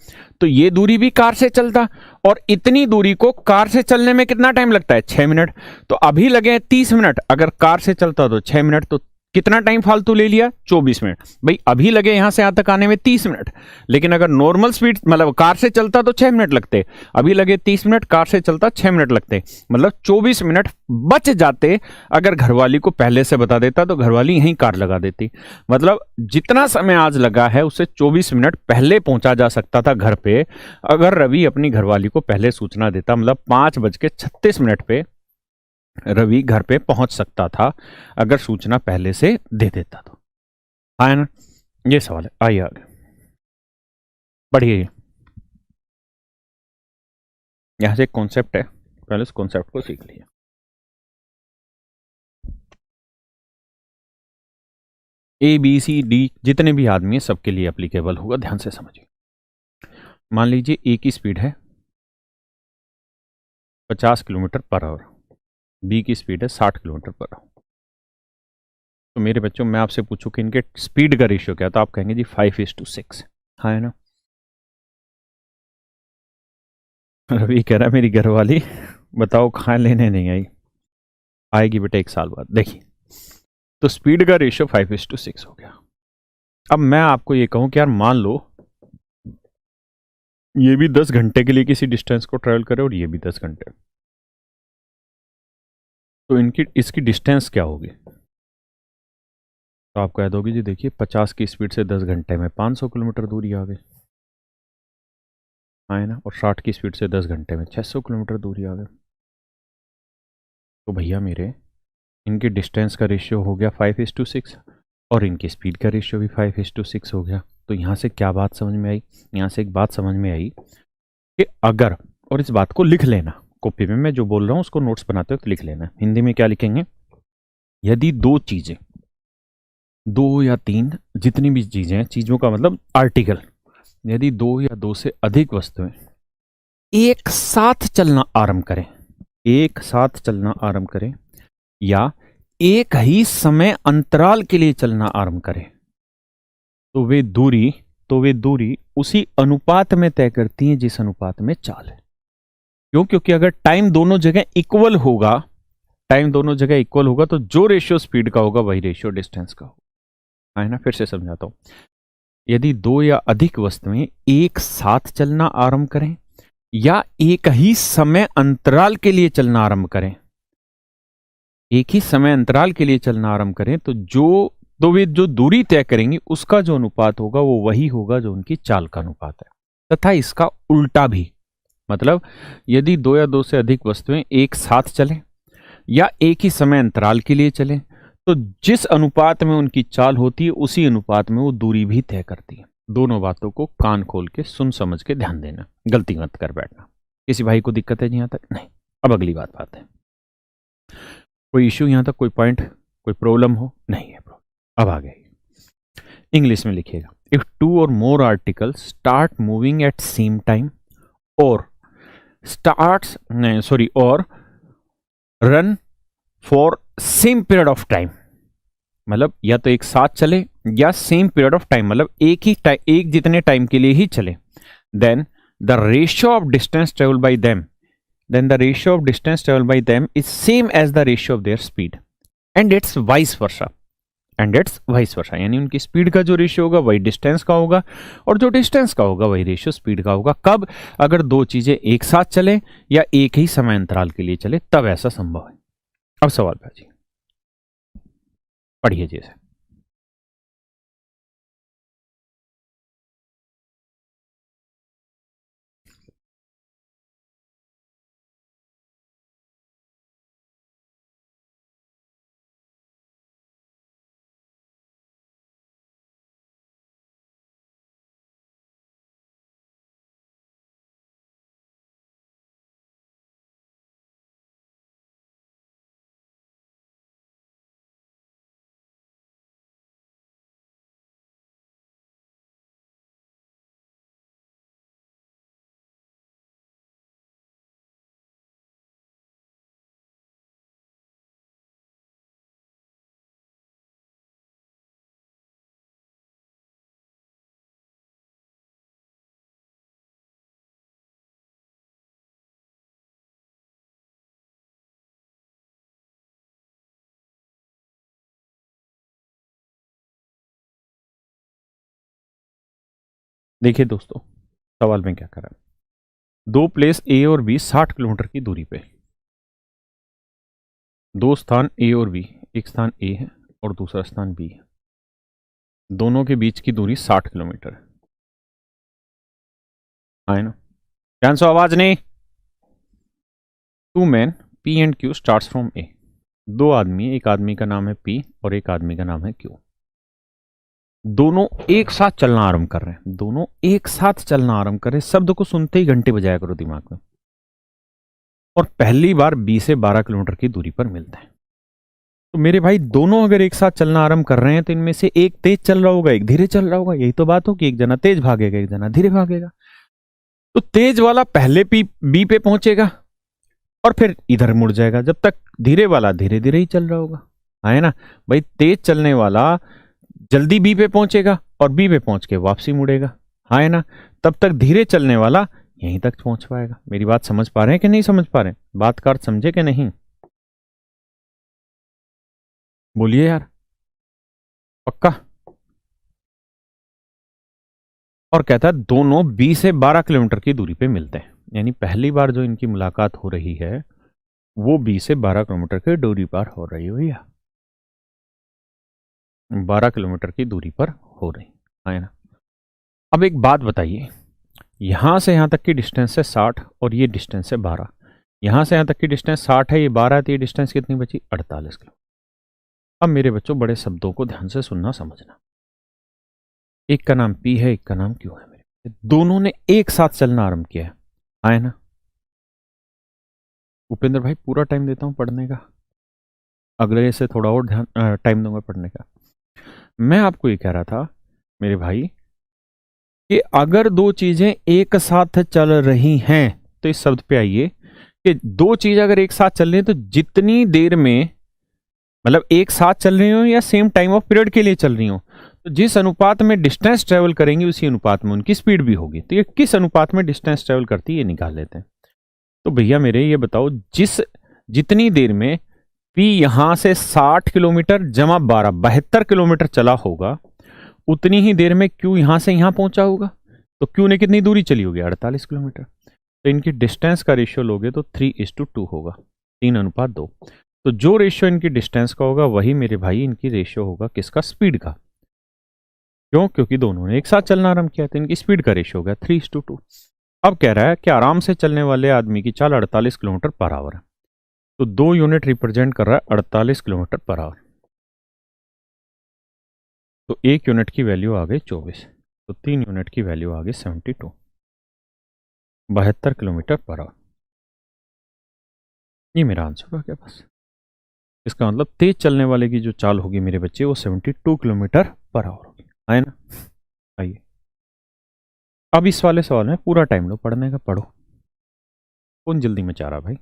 तो ये दूरी भी कार से चलता, और इतनी दूरी को कार से चलने में कितना टाइम लगता है, 6 मिनट। तो अभी लगे 30 मिनट, अगर कार से चलता तो 6 मिनट, तो कितना टाइम फालतू ले लिया, 24 मिनट। भाई अभी लगे यहां से यहां तक आने में 30 मिनट, लेकिन अगर नॉर्मल स्पीड मतलब कार से चलता तो 6 मिनट लगते, अभी लगे 30 मिनट, कार से चलता 6 मिनट लगते, मतलब 24 मिनट बच जाते। अगर घरवाली को पहले से बता देता तो घरवाली यहीं कार लगा देती। मतलब जितना समय आज लगा है उससे 24 मिनट पहले पहुंचा जा सकता था घर पे, अगर रवि अपनी घरवाली को पहले सूचना देता। मतलब 5:36 पे रवि घर पे पहुंच सकता था अगर सूचना पहले से दे देता तो। आया ना, ये सवाल है। आइए आगे बढ़िए। यहां से एक कॉन्सेप्ट है, पहले उस कॉन्सेप्ट को सीख लिया। ए बी सी डी जितने भी आदमी है सबके लिए एप्लीकेबल होगा, ध्यान से समझिए। मान लीजिए ए की स्पीड है 50 किलोमीटर पर आवर, बी की स्पीड है 60 किलोमीटर पर आवर। तो मेरे बच्चों मैं आपसे पूछूं कि इनके स्पीड का रेशियो क्या, तो आप कहेंगे जी 5:6। हाँ है ना। रवि कह रहा है मेरी घरवाली बताओ कहाँ लेने नहीं आई, आएगी बेटा 1 साल बाद, देखिए। तो स्पीड का रेशियो 5:6 हो गया। अब मैं आपको ये कहूं कि यार मान लो ये भी 10 घंटे के लिए किसी डिस्टेंस को ट्रेवल करे और ये भी 10 घंटे, तो इनकी इसकी डिस्टेंस क्या होगी। तो आप कह दोगे जी देखिए 50 की स्पीड से 10 घंटे में 500 किलोमीटर दूरी आ गई, हाँ है ना, और 60 की स्पीड से 10 घंटे में 600 किलोमीटर दूरी आ गई। तो भैया मेरे इनकी डिस्टेंस का रेशियो हो गया 5:6 और इनकी स्पीड का रेशियो भी 5:6 हो गया। तो यहाँ से क्या बात समझ में आई, यहाँ से एक बात समझ में आई कि अगर, और इस बात को लिख लेना कॉपी में, मैं जो बोल रहा हूँ उसको नोट्स बनाते वक्त लिख लेना। हिंदी में क्या लिखेंगे, यदि 2 चीजें, 2 या 3 जितनी भी चीजें हैं, चीजों का मतलब आर्टिकल, यदि 2 या 2 से अधिक वस्तुएं एक साथ चलना आरंभ करें, एक साथ चलना आरंभ करें या एक ही समय अंतराल के लिए चलना आरंभ करें, तो वे दूरी उसी अनुपात में तय करती हैं जिस अनुपात में चाल है। क्यों, क्योंकि अगर टाइम दोनों जगह इक्वल होगा, तो जो रेशियो स्पीड का होगा वही रेशियो डिस्टेंस का होगा, है ना। फिर से समझाता हूं, यदि 2 या अधिक वस्तुएं एक साथ चलना आरंभ करें या एक ही समय अंतराल के लिए चलना आरंभ करें, एक ही समय अंतराल के लिए चलना आरंभ करें, तो वे जो दूरी तय करेंगी उसका जो अनुपात होगा वो वही होगा जो उनकी चाल का अनुपात है। तथा इसका उल्टा भी, मतलब यदि 2 या 2 से अधिक वस्तुएं एक साथ चलें या एक ही समय अंतराल के लिए चलें, तो जिस अनुपात में उनकी चाल होती है उसी अनुपात में वो दूरी भी तय करती है। दोनों बातों को कान खोल के सुन समझ के ध्यान देना, गलती मत कर बैठना। किसी भाई को दिक्कत है जी यहां तक? नहीं। अब अगली बात है, कोई इश्यू यहां तक, कोई पॉइंट, कोई प्रॉब्लम हो? नहीं है। अब आ गई इंग्लिश में लिखिएगा, if 2 or more articles start moving at same time or run for same period of time, मतलब या तो एक साथ चले या सेम पीरियड ऑफ टाइम, मतलब एक जितने टाइम के लिए ही चले, then the ratio of distance travel by them is same as the ratio of their speed and it's vice versa, यानी उनकी स्पीड का जो रेशियो होगा वही डिस्टेंस का होगा और जो डिस्टेंस का होगा वही रेशियो स्पीड का होगा। कब? अगर 2 चीजें एक साथ चले या एक ही समय अंतराल के लिए चले, तब ऐसा संभव है। अब सवाल भाजी पढ़िए जैसे, देखिए दोस्तों, सवाल में क्या कर रहा है। दो प्लेस ए और बी 60 किलोमीटर की दूरी पे, दो स्थान ए और बी, एक स्थान ए है और दूसरा स्थान बी है, दोनों के बीच की दूरी 60 किलोमीटर है। है ना? ध्यान से, आवाज नहीं। Two man P and Q starts from A. दो आदमी, एक आदमी का नाम है पी और एक आदमी का नाम है क्यू। दोनों एक साथ चलना आरंभ कर रहे हैं, दोनों एक साथ चलना आरंभ कर रहे हैं। शब्द को सुनते ही घंटे बजाया करो दिमाग में। और पहली बार 20 से 12 किलोमीटर की दूरी पर मिलते हैं। तो मेरे भाई, दोनों अगर एक साथ चलना आरंभ कर रहे हैं तो इनमें से एक तेज चल रहा होगा, एक धीरे चल रहा होगा। यही तो बात हो कि एक जना तेज भागेगा, एक जना धीरे भागेगा। तो तेज वाला पहले बी पे पहुंचेगा और फिर इधर मुड़ जाएगा, जब तक धीरे वाला धीरे धीरे ही चल रहा होगा। है ना भाई? तेज चलने वाला जल्दी बी पे पहुंचेगा और बी पे पहुंच के वापसी मुड़ेगा। है ना? तब तक धीरे चलने वाला यहीं तक पहुंच पाएगा। मेरी बात समझ पा रहे हैं कि नहीं समझ पा रहे हैं? बात का अर्थ समझे कि नहीं? बोलिए यार, पक्का? और कहता है दोनों 20 से 12 किलोमीटर की दूरी पे मिलते हैं। यानी पहली बार जो इनकी मुलाकात हो रही है वो 20 से 12 किलोमीटर की दूरी पर हो रही है भैया। 12 किलोमीटर की दूरी पर हो रही है ना? अब एक बात बताइए, यहां से यहां तक की डिस्टेंस है 60 और ये डिस्टेंस है 12। यहां से यहां तक की डिस्टेंस 60 है, ये 12 है, तो ये डिस्टेंस कितनी बची? 48 किलोमीटर। अब मेरे बच्चों, बड़े शब्दों को ध्यान से सुनना समझना। एक का नाम पी है, एक का नाम क्यू है। मेरे दोनों ने एक साथ चलना आरंभ किया है ना? उपेंद्र भाई, पूरा टाइम देता हूं पढ़ने का, अगले से थोड़ा और ध्यान टाइम दूंगा पढ़ने का। मैं आपको ये कह रहा था मेरे भाई कि अगर दो चीजें एक साथ चल रही हैं, तो इस शब्द पे आइए कि दो चीजें अगर एक साथ चल रही हैं तो जितनी देर में, मतलब एक साथ चल रही हो या सेम टाइम ऑफ पीरियड के लिए चल रही हो, तो जिस अनुपात में डिस्टेंस ट्रेवल करेंगी उसी अनुपात में उनकी स्पीड भी होगी। तो ये किस अनुपात में डिस्टेंस ट्रेवल करती है ये निकाल लेते हैं। तो भैया मेरे ये बताओ, जितनी देर में पी यहां से 60 किलोमीटर जमा 12 72 किलोमीटर चला होगा, उतनी ही देर में क्यू यहां से यहां पहुंचा होगा। तो क्यू ने कितनी दूरी चली होगी? 48 किलोमीटर। तो इनकी डिस्टेंस का रेशियो लोगे तो 3:2 होगा, 3:2। तो जो रेशियो इनकी डिस्टेंस का होगा वही मेरे भाई इनकी रेशियो होगा किसका? स्पीड का। क्यों? क्योंकि दोनों ने एक साथ चलना आरंभ किया, तो इनकी स्पीड का रेशियो हो गया 3:2। अब कह रहा है कि आराम से चलने वाले आदमी की चाल 48 किलोमीटर पर आवर है। तो 2 यूनिट रिप्रेजेंट कर रहा है 48 किलोमीटर पर आवर। तो 1 यूनिट की वैल्यू आ गई 24, तो 3 यूनिट की वैल्यू आ गई 72, 72 किलोमीटर पर आवर। ये मेरा आंसर हो गया बस। इसका मतलब तेज चलने वाले की जो चाल होगी मेरे बच्चे वो 72 किलोमीटर पर आवर होगी। है ना? आइए अब इस वाले सवाल में पूरा टाइम लो पढ़ने का, पढ़ो। कौन जल्दी में चाह रहा भाई?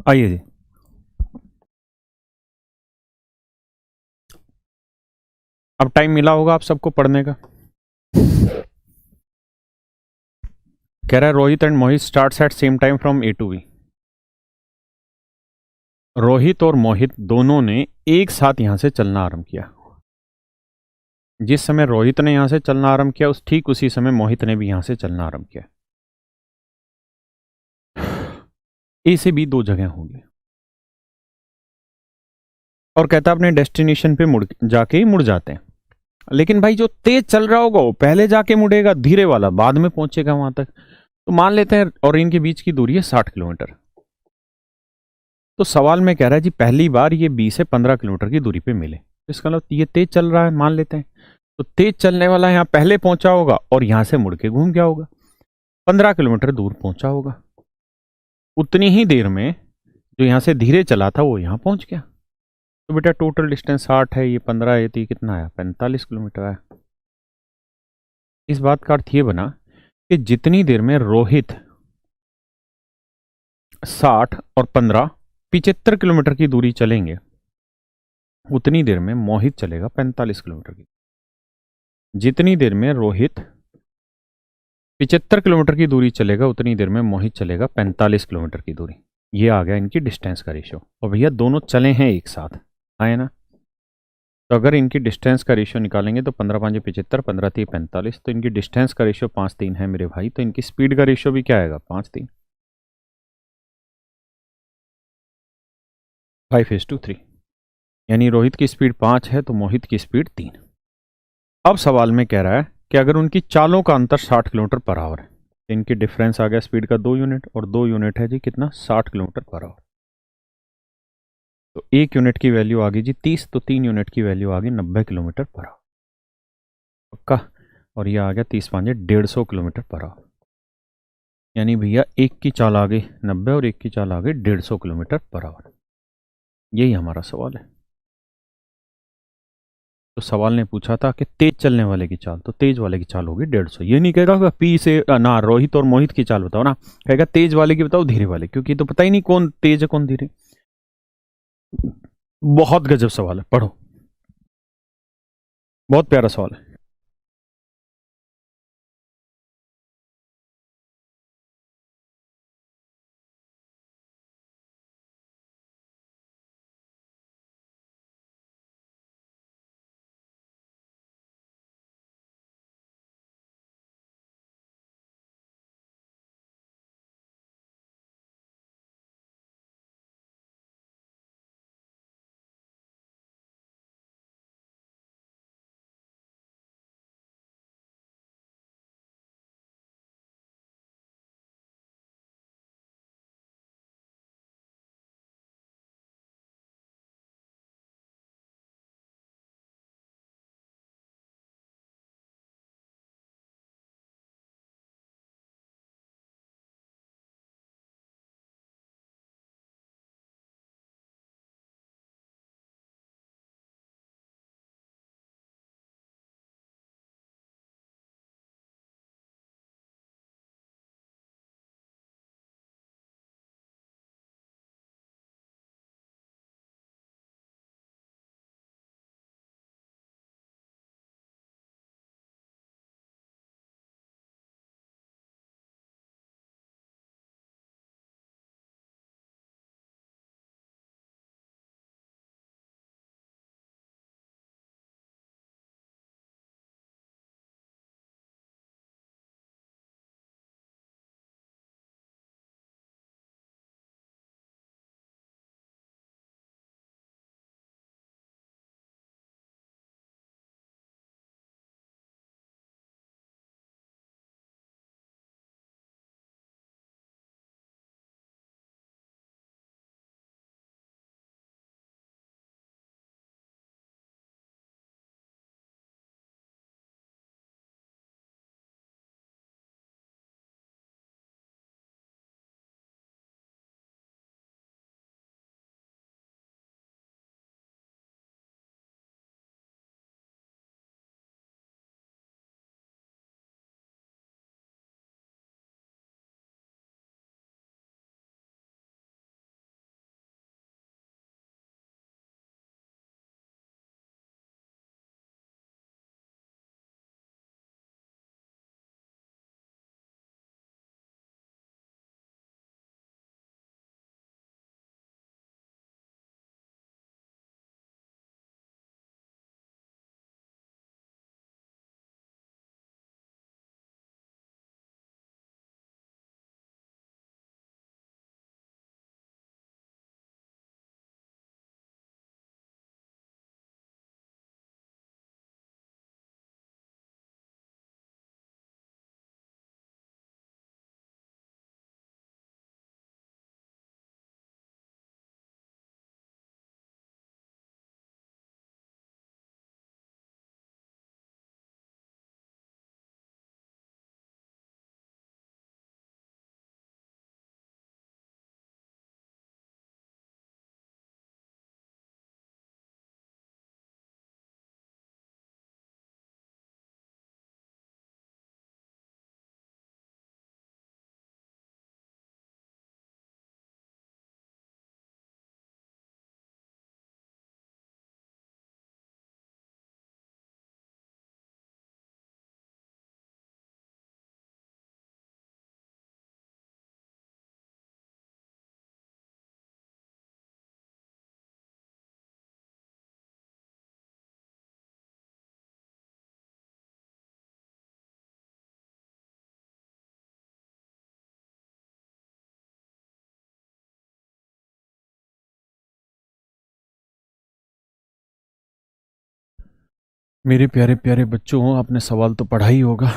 आइए जी, अब टाइम मिला होगा आप सबको पढ़ने का। कह रहा है Rohit and Mohit starts at same time from A to B. Rohit और मोहित दोनों ने एक साथ यहां से चलना आरंभ किया। जिस समय रोहित ने यहां से चलना आरंभ किया उस ठीक उसी समय मोहित ने भी यहां से चलना आरंभ किया। ए से बी दो जगह होंगे और कहता अपने डेस्टिनेशन पे मुड़ जाके ही मुड़ जाते हैं। लेकिन भाई जो तेज चल रहा होगा वो पहले जाके मुड़ेगा, धीरे वाला बाद में पहुंचेगा वहां तक। तो मान लेते हैं और इनके बीच की दूरी है 60 किलोमीटर। तो सवाल में कह रहा है जी पहली बार ये 20 से 15 किलोमीटर की दूरी पे मिले, इसका मतलब ये तेज चल रहा है मान लेते हैं। तो तेज चलने वाला यहां पहले पहुंचा होगा और यहां से मुड़ के घूम गया होगा, 15 किलोमीटर दूर पहुंचा होगा। उतनी ही देर में जो यहां से धीरे चला था वो यहां पहुंच गया। तो बेटा टोटल डिस्टेंस 60 है, ये 15 है, तो ये कितना आया 45 किलोमीटर आया। इस बात का अर्थ ये बना कि जितनी देर में रोहित 60 और 15 75 किलोमीटर की दूरी चलेंगे उतनी देर में मोहित चलेगा 45 किलोमीटर की। जितनी देर में रोहित 75 किलोमीटर की दूरी चलेगा उतनी देर में मोहित चलेगा 45 किलोमीटर की दूरी। ये आ गया इनकी डिस्टेंस का रेशियो। और भैया दोनों चले हैं एक साथ, आए ना। तो अगर इनकी डिस्टेंस का रेशियो निकालेंगे तो 15 5 75, 15 3 45, तो इनकी डिस्टेंस का रेशियो 5 3 है मेरे भाई। तो इनकी स्पीड का रेशियो भी क्या आएगा 5 3, 5:3। यानी रोहित की स्पीड 5 है तो मोहित की स्पीड 3। अब सवाल में कह रहा है कि अगर उनकी चालों का अंतर 60 किलोमीटर पर आवर है, तो इनकी डिफरेंस आ गया स्पीड का 2 यूनिट, और 2 यूनिट है जी कितना 60 किलोमीटर पर आवर। तो 1 यूनिट की वैल्यू आ गई जी 30, तो 3 यूनिट की वैल्यू आ गई 90 किलोमीटर पर आवर। पक्का। और ये आ गया 30 5 150 किलोमीटर पर आवर। यानी भैया एक की चाल आ गई 90 और एक की चाल आ गई 150 किलोमीटर पर आवर। यही हमारा सवाल है। तो सवाल ने पूछा था कि तेज चलने वाले की चाल, तो तेज वाले की चाल होगी 150। ये नहीं कहेगा पी से ना रोहित और मोहित की चाल बताओ ना, कहेगा तेज वाले की बताओ धीरे वाले, क्योंकि तो पता ही नहीं कौन तेज है कौन धीरे। बहुत गजब सवाल है, पढ़ो। बहुत प्यारा सवाल है। मेरे प्यारे प्यारे बच्चों, आपने सवाल तो पढ़ा ही होगा,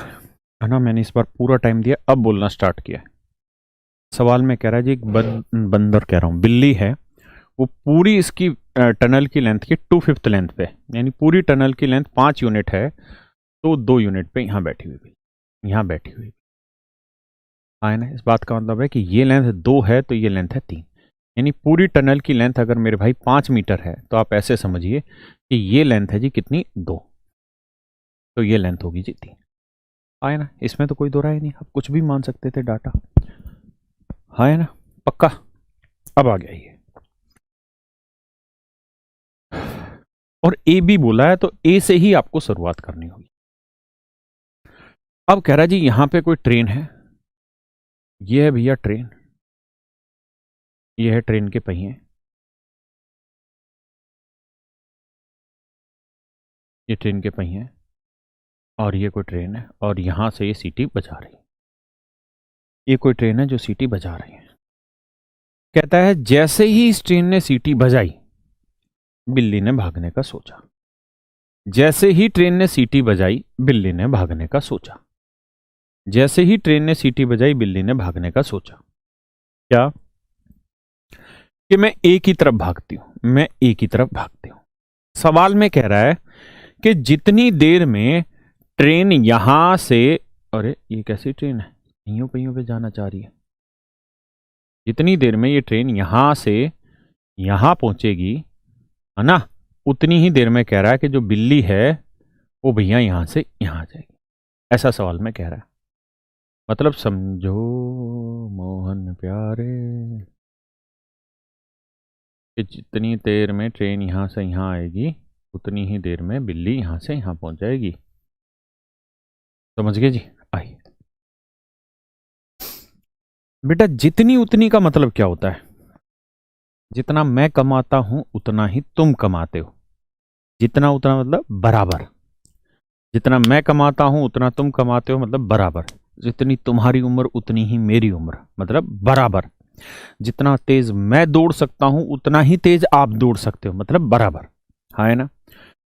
है ना। मैंने इस बार पूरा टाइम दिया, अब बोलना स्टार्ट किया है। सवाल में कह रहा है जी, एक बंदर कह रहा हूँ, बिल्ली है, वो पूरी इसकी टनल की लेंथ की 2/5 लेंथ पे, यानी पूरी टनल की लेंथ 5 यूनिट है, तो 2 यूनिट पे यहाँ बैठी हुई बिल्ली, यहाँ बैठी हुई। हाँ ना, इस बात का मतलब है कि ये लेंथ 2 है तो ये लेंथ है 3, यानी पूरी टनल की लेंथ अगर मेरे भाई 5 मीटर है तो आप ऐसे समझिए कि ये लेंथ है जी कितनी, 2, तो ये लेंथ होगी जी 3। हाँ ना, इसमें तो कोई दो राय नहीं, आप कुछ भी मान सकते थे डाटा। हाँ ना, पक्का। अब आ गया ये, और ए बी बोला है तो ए से ही आपको शुरुआत करनी होगी। अब कह रहा है जी यहां पे कोई ट्रेन है, ये है भैया ट्रेन, ये है ट्रेन के पहिए, ये ट्रेन के पहिए, और ये कोई ट्रेन है, और यहां से ये सीटी बजा रही है, ये कोई ट्रेन है जो सीटी बजा रही है। कहता है जैसे ही इस ट्रेन ने सीटी बजाई, बिल्ली ने भागने का सोचा। जैसे ही ट्रेन ने सीटी बजाई, बिल्ली ने भागने का सोचा। जैसे ही ट्रेन ने सीटी बजाई, बिल्ली ने भागने का सोचा। क्या? कि मैं एक ही तरफ भागती हूं, मैं एक ही तरफ भागती हूं। सवाल में कह रहा है कि जितनी देर में ट्रेन यहां से, अरे ये कैसी ट्रेन है, पहियों पहियों पे जाना चाह रही है। जितनी देर में ये ट्रेन यहां से यहां पहुंचेगी, है ना, उतनी ही देर में कह रहा है कि जो बिल्ली है वो भैया यहां से यहां आ जाएगी। ऐसा सवाल में कह रहा है। मतलब समझो मोहन प्यारे, कि जितनी देर में ट्रेन यहां से यहां आएगी, उतनी ही देर में बिल्ली यहां से यहां पहुंच जाएगी। समझ गए जी? आइए बेटा, जितनी उतनी का मतलब क्या होता है? जितना मैं कमाता हूं उतना ही तुम कमाते हो। जितना उतना मतलब बराबर। जितना मैं कमाता हूं उतना तुम कमाते हो, मतलब बराबर। जितनी तुम्हारी उम्र उतनी ही मेरी उम्र, मतलब बराबर। जितना तेज मैं दौड़ सकता हूं उतना ही तेज आप दौड़ सकते हो, मतलब बराबर। हाँ है ना।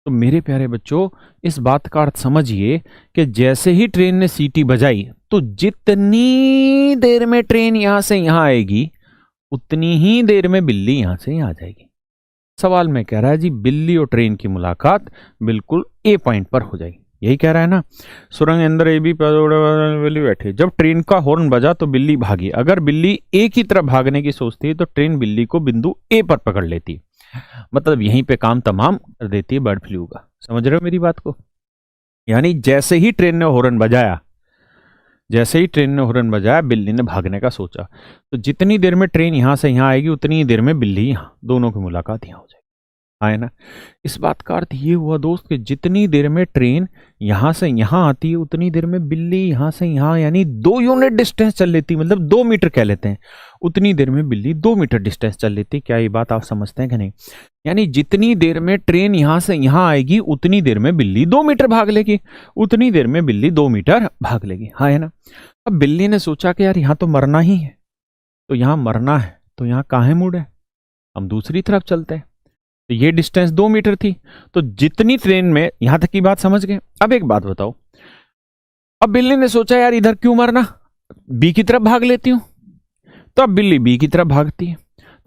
तो मेरे प्यारे बच्चों, इस बात का अर्थ समझिए कि जैसे ही ट्रेन ने सीटी बजाई, तो जितनी देर में ट्रेन यहां से यहां आएगी, उतनी ही देर में बिल्ली यहां से यहां आ जाएगी। सवाल में कह रहा है जी बिल्ली और ट्रेन की मुलाकात बिल्कुल ए पॉइंट पर हो जाएगी, यही कह रहा है ना। सुरंग अंदर ए बी बिल्ली बैठी, जब ट्रेन का हॉर्न बजा तो बिल्ली भागी। अगर बिल्ली एक ही तरफ भागने की सोचती है तो ट्रेन बिल्ली को बिंदु ए पर पकड़ लेती है, मतलब यहीं पे काम तमाम कर देती है बर्ड फ्लू का। समझ रहे हो मेरी बात को? यानी जैसे ही ट्रेन ने हॉर्न बजाया, जैसे ही ट्रेन ने हॉर्न बजाया, बिल्ली ने भागने का सोचा। तो जितनी देर में ट्रेन यहां से यहां आएगी, उतनी ही देर में बिल्ली यहां, दोनों की मुलाकात यहां हो जाएगी। है ना। इस बात का अर्थ ये हुआ दोस्त कि जितनी देर में ट्रेन यहां से यहां आती है, उतनी देर में बिल्ली यहां से यहां, यानी 2 यूनिट डिस्टेंस चल लेती, मतलब 2 मीटर कह लेते हैं, उतनी देर में बिल्ली 2 मीटर डिस्टेंस चल लेती। क्या ये बात आप समझते हैं कि नहीं? यानी जितनी देर में ट्रेन यहां से यहां आएगी, उतनी देर में बिल्ली 2 मीटर भाग लेगी, उतनी देर में बिल्ली 2 मीटर भाग लेगी। हाँ है ना। अब बिल्ली ने सोचा कि यार यहां तो मरना ही है, तो यहां मरना है तो यहां काहे मुड़ है, हम दूसरी तरफ चलते हैं। तो ये डिस्टेंस 2 मीटर थी, तो जितनी ट्रेन में, यहां तक की बात समझ गए। अब एक बात बताओ, अब बिल्ली ने सोचा यार इधर क्यों मरना, बी की तरफ भाग लेती हूं। तो अब बिल्ली बी की तरफ भागती है।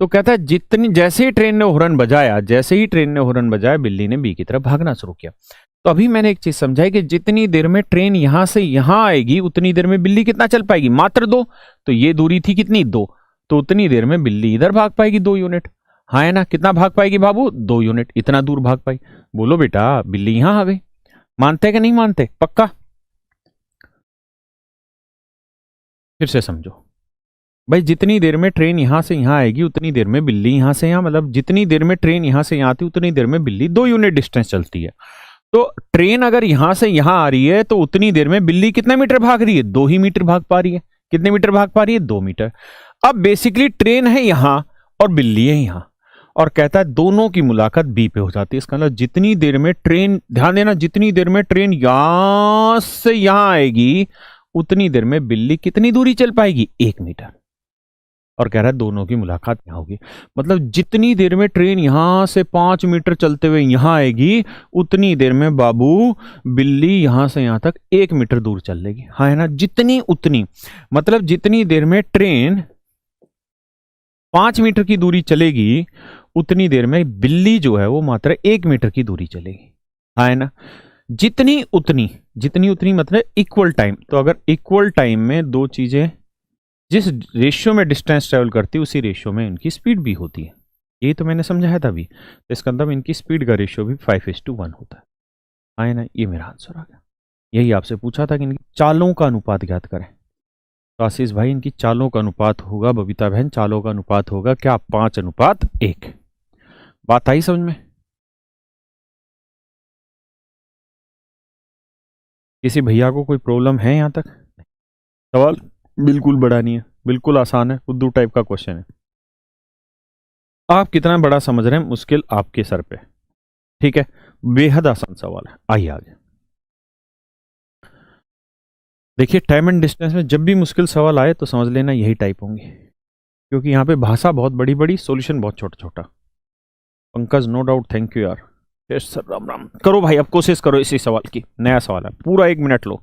तो कहता है जितनी, जैसे ही ट्रेन ने हॉर्न बजाया, जैसे ही ट्रेन ने हॉर्न बजाया, बिल्ली ने बी की तरफ भागना शुरू किया। तो अभी मैंने एक चीज समझाई कि जितनी देर में ट्रेन यहां से यहां आएगी, उतनी देर में बिल्ली कितना चल पाएगी, मात्र 2। तो ये दूरी थी कितनी, 2, तो उतनी देर में बिल्ली इधर भाग पाएगी 2 यूनिट। हाँ है ना। कितना भाग पाएगी बाबू, 2 यूनिट, इतना दूर भाग पाई। बोलो बेटा, बिल्ली यहां आ गई। मानते कि नहीं मानते? पक्का? फिर से समझो भाई, जितनी देर में ट्रेन यहां से यहां आएगी, उतनी देर में बिल्ली यहां से यहां, मतलब जितनी देर में ट्रेन यहां से यहां आती, उतनी देर में बिल्ली 2 यूनिट डिस्टेंस चलती है। तो ट्रेन अगर यहां से यहां आ रही है, तो उतनी देर में बिल्ली कितने मीटर भाग रही है, 2 ही मीटर भाग पा रही है। कितने मीटर भाग पा रही है, 2 मीटर। अब बेसिकली ट्रेन है यहां और बिल्ली है यहां, और कहता है दोनों की मुलाकात बी पे हो जाती है। इसका मतलब जितनी देर में ट्रेन, ध्यान देना, जितनी देर में ट्रेन यहां से यहां आएगी, उतनी देर में बिल्ली कितनी दूरी चल पाएगी, 1 मीटर। और कह रहा है दोनों की मुलाकात यहाँ होगी। मतलब जितनी देर में ट्रेन यहां से 5 मीटर चलते हुए यहां आएगी, उतनी देर में बाबू बिल्ली यहां से यहां तक 1 मीटर दूर चल लेगी। हाँ है ना, जितनी उतनी, मतलब जितनी देर में ट्रेन 5 मीटर की दूरी चलेगी, उतनी देर में बिल्ली जो है वो मात्र 1 मीटर की दूरी चलेगी। हाँ है ना, जितनी उतनी, जितनी उतनी मतलब इक्वल टाइम। तो अगर इक्वल टाइम में दो चीजें जिस रेशियो में डिस्टेंस ट्रेवल करती है, उसी रेशियो में इनकी स्पीड भी होती है। ये तो मैंने समझाया था अभी। तो इसका मतलब इनकी स्पीड का रेशियो भी 5:1 होता है। हाँ है ना, ये मेरा आंसर आ गया। यही आपसे पूछा था कि इनकी चालों का अनुपात ज्ञात करें। तो आशीष भाई, इनकी चालों का अनुपात होगा, बबीता बहन चालों का अनुपात होगा क्या? 5:1। बात आई समझ में? किसी भैया को कोई प्रॉब्लम है यहां तक? सवाल बिल्कुल बड़ा नहीं है, बिल्कुल आसान है, उर्दू टाइप का क्वेश्चन है। आप कितना बड़ा समझ रहे हैं, मुश्किल आपके सर पे। ठीक है, बेहद आसान सवाल है। आइए आगे देखिए। टाइम एंड डिस्टेंस में जब भी मुश्किल सवाल आए तो समझ लेना यही टाइप होंगे, क्योंकि यहाँ पे भाषा बहुत बड़ी बड़ी, सॉल्यूशन बहुत छोटा छोटा। Pankaj no doubt, thank you यार। Yes sir, Ram Ram. करो भाई, अब कोशिश करो इसी सवाल की। नया सवाल है, पूरा 1 मिनट लो।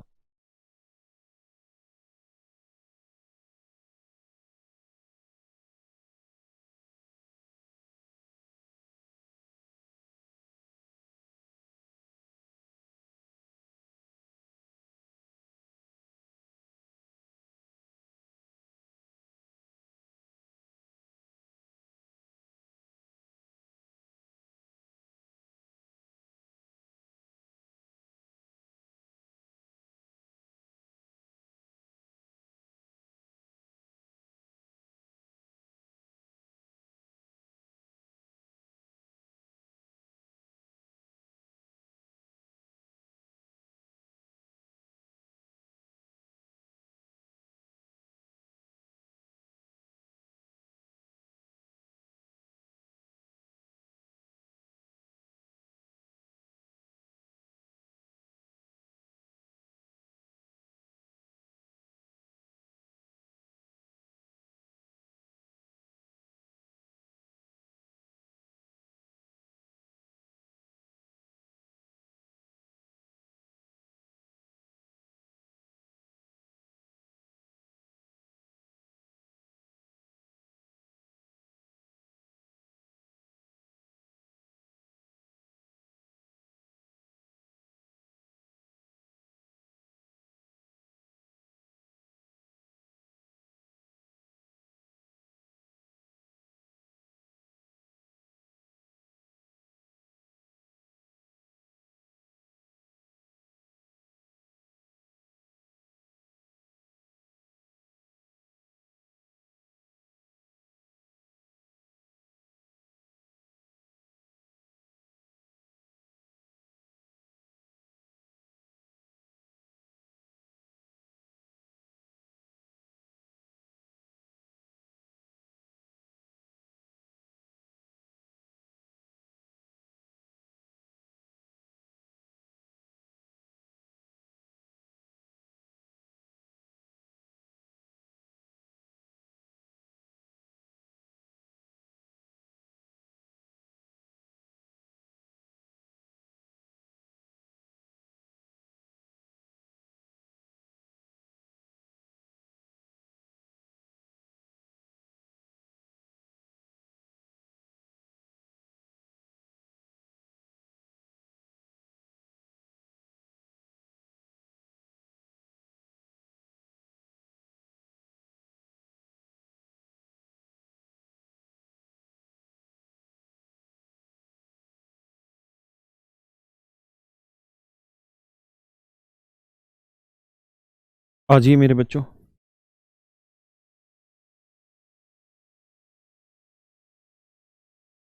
आ जाइए मेरे बच्चों।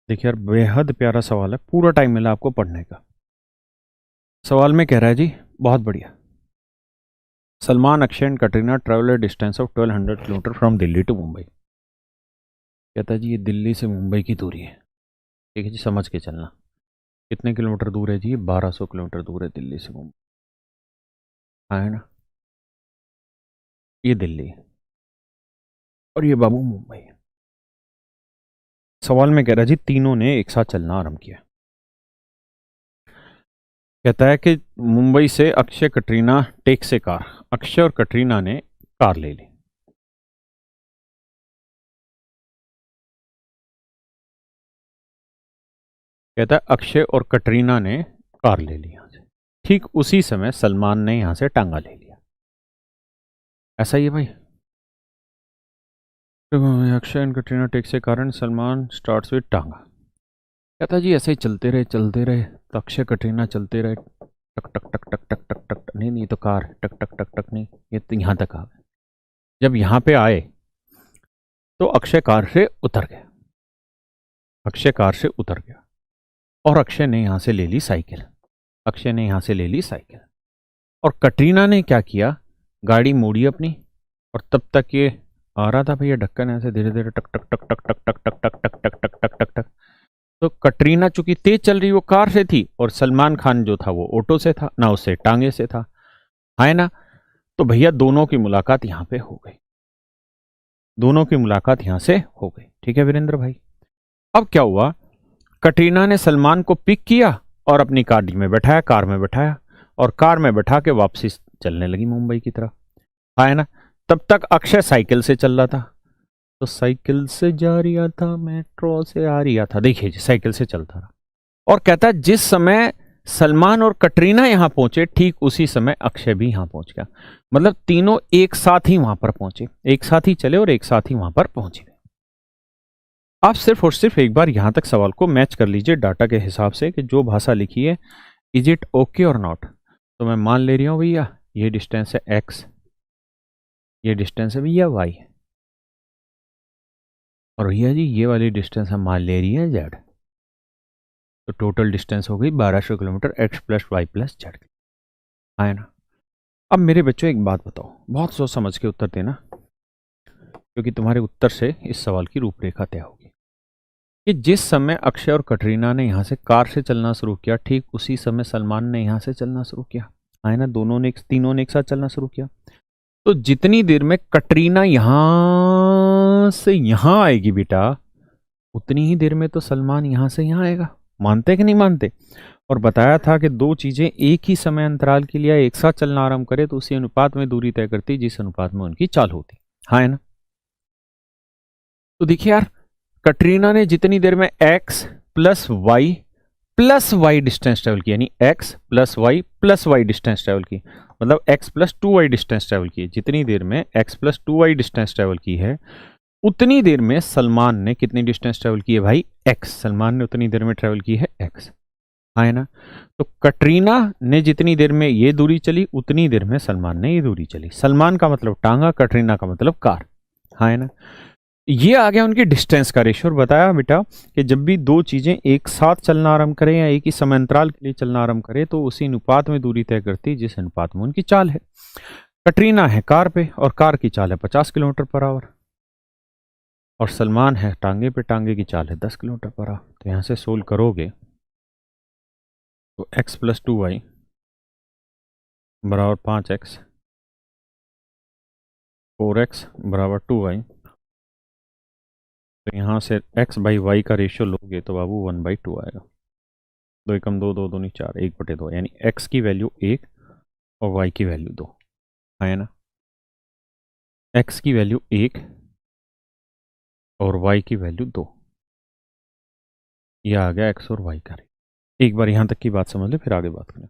देखिए यार, बेहद प्यारा सवाल है, पूरा टाइम मिला आपको पढ़ने का। सवाल में कह रहा है जी, बहुत बढ़िया। Salman, Akshay and Katrina travel distance of 1200 kilometre from Delhi to Mumbai. कहता है जी, ये दिल्ली से मुंबई की दूरी है। ठीक है जी, समझ के चलना। कितने किलोमीटर दूर है जी? 1200 किलोमीटर दूर है दिल्ली से मुंबई। हाँ है ना, ये दिल्ली है और ये बाबू मुंबई है। सवाल में कह रहा जी तीनों ने एक साथ चलना आरंभ किया। कहता है कि मुंबई से अक्षय कटरीना टेक से कार, अक्षय और कटरीना ने कार ले ली। कहता है अक्षय और कटरीना ने कार ले ली यहां से, ठीक उसी समय सलमान ने यहां से टांगा ले लिया। ऐसा ही है भाई। तो अक्षय एंड कटरीना टेक से कारण सलमान स्टार्ट्स विद टांगा। कहता जी ऐसे ही चलते रहे तो अक्षय कटरीना चलते रहे, टक टक टक टक टक टक टक, नहीं नहीं तो कार, टक टक टक टक, नहीं ये तो यहां तक आ गए। जब यहां पे आए तो अक्षय कार से उतर गया, अक्षय कार से उतर गया और अक्षय ने यहां से ले ली साइकिल, अक्षय ने यहां से ले ली साइकिल। और कटरीना ने क्या किया, गाड़ी मोड़ी अपनी, और तब तक ये आ रहा था भैया ढक्कन ऐसे धीरे धीरे टक टक टक टक टक टक टक टक टक टक टक टक टक टक। तो कटरीना चूंकि तेज चल रही, वो कार से थी, और सलमान खान जो था वो ऑटो से था, ना उससे टांगे से था, है ना। तो भैया दोनों की मुलाकात यहां पे हो गई, दोनों की मुलाकात यहां से हो गई। ठीक है वीरेंद्र भाई। अब क्या हुआ, कटरीना ने सलमान को पिक किया और अपनी गाड़ी में बैठाया, कार में बैठाया, और कार में बैठा के वापसी चलने लगी मुंबई की तरफ, है ना। तब तक अक्षय साइकिल से चल रहा था, तो साइकिल से जा रहा था, मेट्रो से आ रहा था, देखिए जी साइकिल से चलता रहा। और कहता है जिस समय सलमान और कटरीना यहां पहुंचे, ठीक उसी समय अक्षय भी यहां पहुंच गया। मतलब तीनों एक साथ ही वहां पर पहुंचे, एक साथ ही चले और एक साथ ही वहां पर पहुंचे। आप सिर्फ और सिर्फ एक बार यहां तक सवाल को मैच कर लीजिए डाटा के हिसाब से कि जो भाषा लिखी है, इज इट ओके और नॉट। तो मैं मान ले रही हूं भैया ये डिस्टेंस है x, ये डिस्टेंस है भैया y, और भैया जी ये वाली डिस्टेंस हम मान ले रही है z। तो टोटल डिस्टेंस हो गई 1200 kilometre, x plus Y plus Z, है ना। अब मेरे बच्चों एक बात बताओ, बहुत सोच समझ के उत्तर देना, क्योंकि तुम्हारे उत्तर से इस सवाल की रूपरेखा तय होगी। कि जिस समय अक्षय और कटरीना ने यहाँ से कार से चलना शुरू किया, ठीक उसी समय सलमान ने यहाँ से चलना शुरू किया, है ना। दोनों ने, तीनों ने एक साथ चलना शुरू किया। तो जितनी देर में कटरीना यहां से यहां आएगी बेटा, उतनी ही देर में तो सलमान यहां से यहां आएगा। मानते कि नहीं मानते। और बताया था कि दो चीजें एक ही समय अंतराल के लिए एक साथ चलना आरंभ करे तो उसी अनुपात में दूरी तय करती, जिस अनुपात में उनकी चाल होती, है ना। तो देखिए यार, कटरीना ने जितनी देर में x plus Y distance travel की, यानी x plus Y distance travel की, मतलब x plus 2y distance travel की, जितनी देर में x plus 2y distance travel की है, उतनी देर में सलमान ने कितनी डिस्टेंस ट्रेवल की है भाई, x। सलमान ने उतनी देर में ट्रेवल की है x, है ना। तो कटरीना ने जितनी देर में ये दूरी चली, उतनी देर में सलमान ने ये दूरी चली। सलमान का मतलब टांगा, कटरीना का मतलब कार, है ना। ये आ गया उनकी डिस्टेंस का रेशियो। और बताया बेटा कि जब भी दो चीजें एक साथ चलना आरंभ करें या एक ही समय अंतराल के लिए चलना आरंभ करें, तो उसी अनुपात में दूरी तय करती, जिस अनुपात में उनकी चाल है। कटरीना है कार पे और कार की चाल है 50 किलोमीटर पर आवर, और सलमान है टांगे पे, टांगे की चाल है 10 किलोमीटर पर आवर। तो यहां से सोल्व करोगे तो x प्लस 2y बराबर 5x, 4x बराबर 2y। तो यहाँ से x बाई वाई का रेशियो लोगे तो बाबू 1/2 आएगा। दो एकम दो, दो दूनी चार, 1/2, यानी x की वैल्यू 1 और y की वैल्यू 2, है ना। x की वैल्यू 1 और y की वैल्यू 2, यह आ गया x और y का। एक बार यहाँ तक की बात समझ ले, फिर आगे बात करें।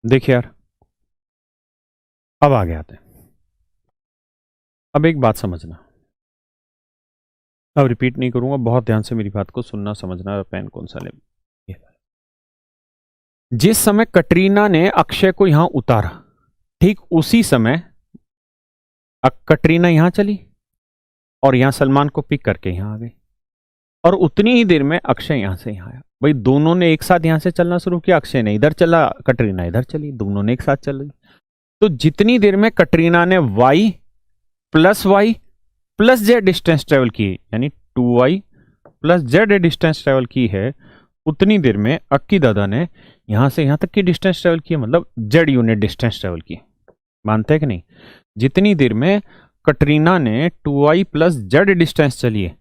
देखिए यार, अब आगे आते हैं। अब एक बात समझना, अब रिपीट नहीं करूंगा, बहुत ध्यान से मेरी बात को सुनना समझना। पेन कौन सा ले, जिस समय कटरीना ने अक्षय को यहां उतारा, ठीक उसी समय कटरीना यहां चली और यहां सलमान को पिक करके यहां आ गई, और उतनी ही देर में अक्षय यहां से यहां आया। भाई दोनों ने एक साथ यहां से चलना शुरू किया, अक्षय ने इधर चला, कटरीना इधर चली, दोनों ने एक साथ चल रही। तो जितनी देर में कटरीना ने y plus Z distance travel की, यानी 2y plus Z distance travel की है, उतनी देर में अक्की दादा ने यहां से यहां तक की डिस्टेंस ट्रेवल की है, मतलब जेड यूनिट डिस्टेंस ट्रेवल की। मानते हैं कि नहीं? जितनी देर में कटरीना ने 2y प्लस जेड डिस्टेंस चली है,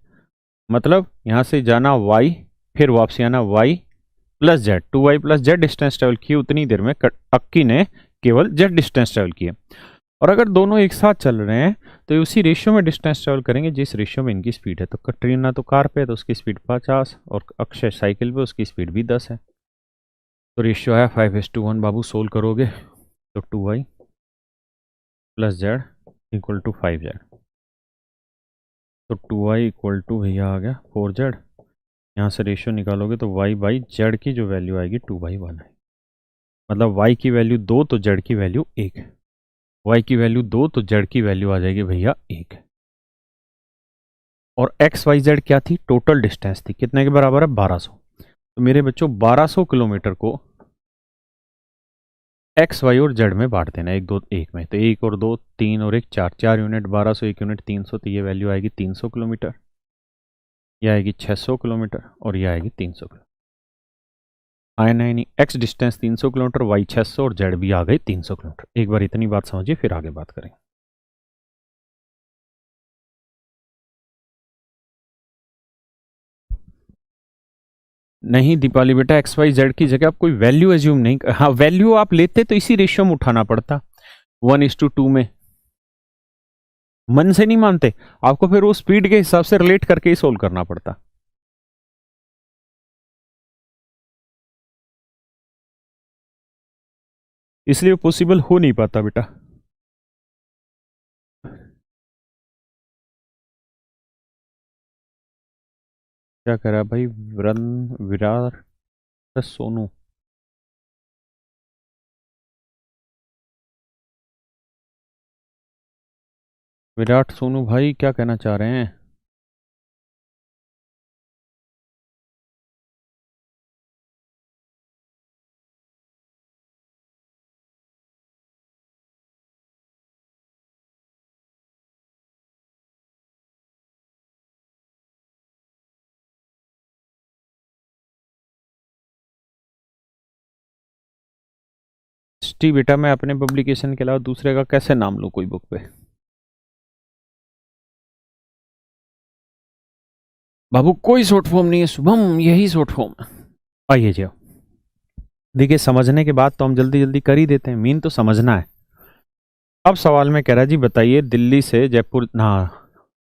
मतलब यहां से जाना y, फिर वापसी आना y plus Z, 2y plus Z distance travel की, उतनी देर में अक्की ने केवल जेड डिस्टेंस ट्रेवल किया। और अगर दोनों एक साथ चल रहे हैं तो उसी रेशियो में डिस्टेंस ट्रेवल करेंगे जिस रेशियो में इनकी स्पीड है। तो कटरीना तो कार पे है तो उसकी स्पीड 50, और अक्षय साइकिल पे, उसकी स्पीड भी 10 है। तो रेशियो आया 5:1। बाबू सोल्व करोगे तो 2y plus Z equal to 5z। तो 2y इक्वल टू भैया आ गया 4z। यहाँ से रेशियो निकालोगे तो y बाई जेड की जो वैल्यू आएगी 2/1 है। मतलब y की वैल्यू 2 तो जेड की वैल्यू 1 है। y की वैल्यू 2 तो जेड की वैल्यू आ जाएगी भैया 1 है। और एक्स वाई जेड क्या थी? टोटल डिस्टेंस थी, कितने के बराबर है? 1200। तो मेरे बच्चों 1200 किलोमीटर को एक्स वाई और जेड में बांट देना, 1 2 1 में। तो 1 और 2 3 और 1 4, 4 यूनिट 1200, 1 यूनिट 300, तो ये वैल्यू आएगी 300 किलोमीटर, ये आएगी 600 किलोमीटर, और ये आएगी 300 किलोमीटर। आया नहीं? एक्स डिस्टेंस 300 किलोमीटर, वाई 600 और जेड भी आ गई 300 किलोमीटर। एक बार इतनी बात समझिए, फिर आगे बात करेंगे। नहीं दीपाली बेटा, एक्स वाई जेड की जगह आप कोई वैल्यू एज्यूम नहीं, हाँ वैल्यू आप लेते तो इसी रेशियो में उठाना पड़ता, 1:2 में। मन से नहीं मानते, आपको फिर वो स्पीड के हिसाब से रिलेट करके ही सोल्व करना पड़ता। इसलिए पॉसिबल हो नहीं पाता बेटा। क्या कह रहा है भाई? विराट सोनू, विराट सोनू भाई क्या कहना चाह रहे हैं? टी बेटा, मैं अपने पब्लिकेशन के अलावा दूसरे का कैसे नाम लूं कोई बुक पे? बाबू कोई शॉर्ट फॉर्म नहीं है शुभम, यही शॉर्ट फॉर्म है। आइए जी। देखिए समझने के बाद तो हम जल्दी जल्दी कर ही देते हैं, मीन तो समझना है। अब सवाल में कह रहा है जी बताइए दिल्ली से जयपुर ना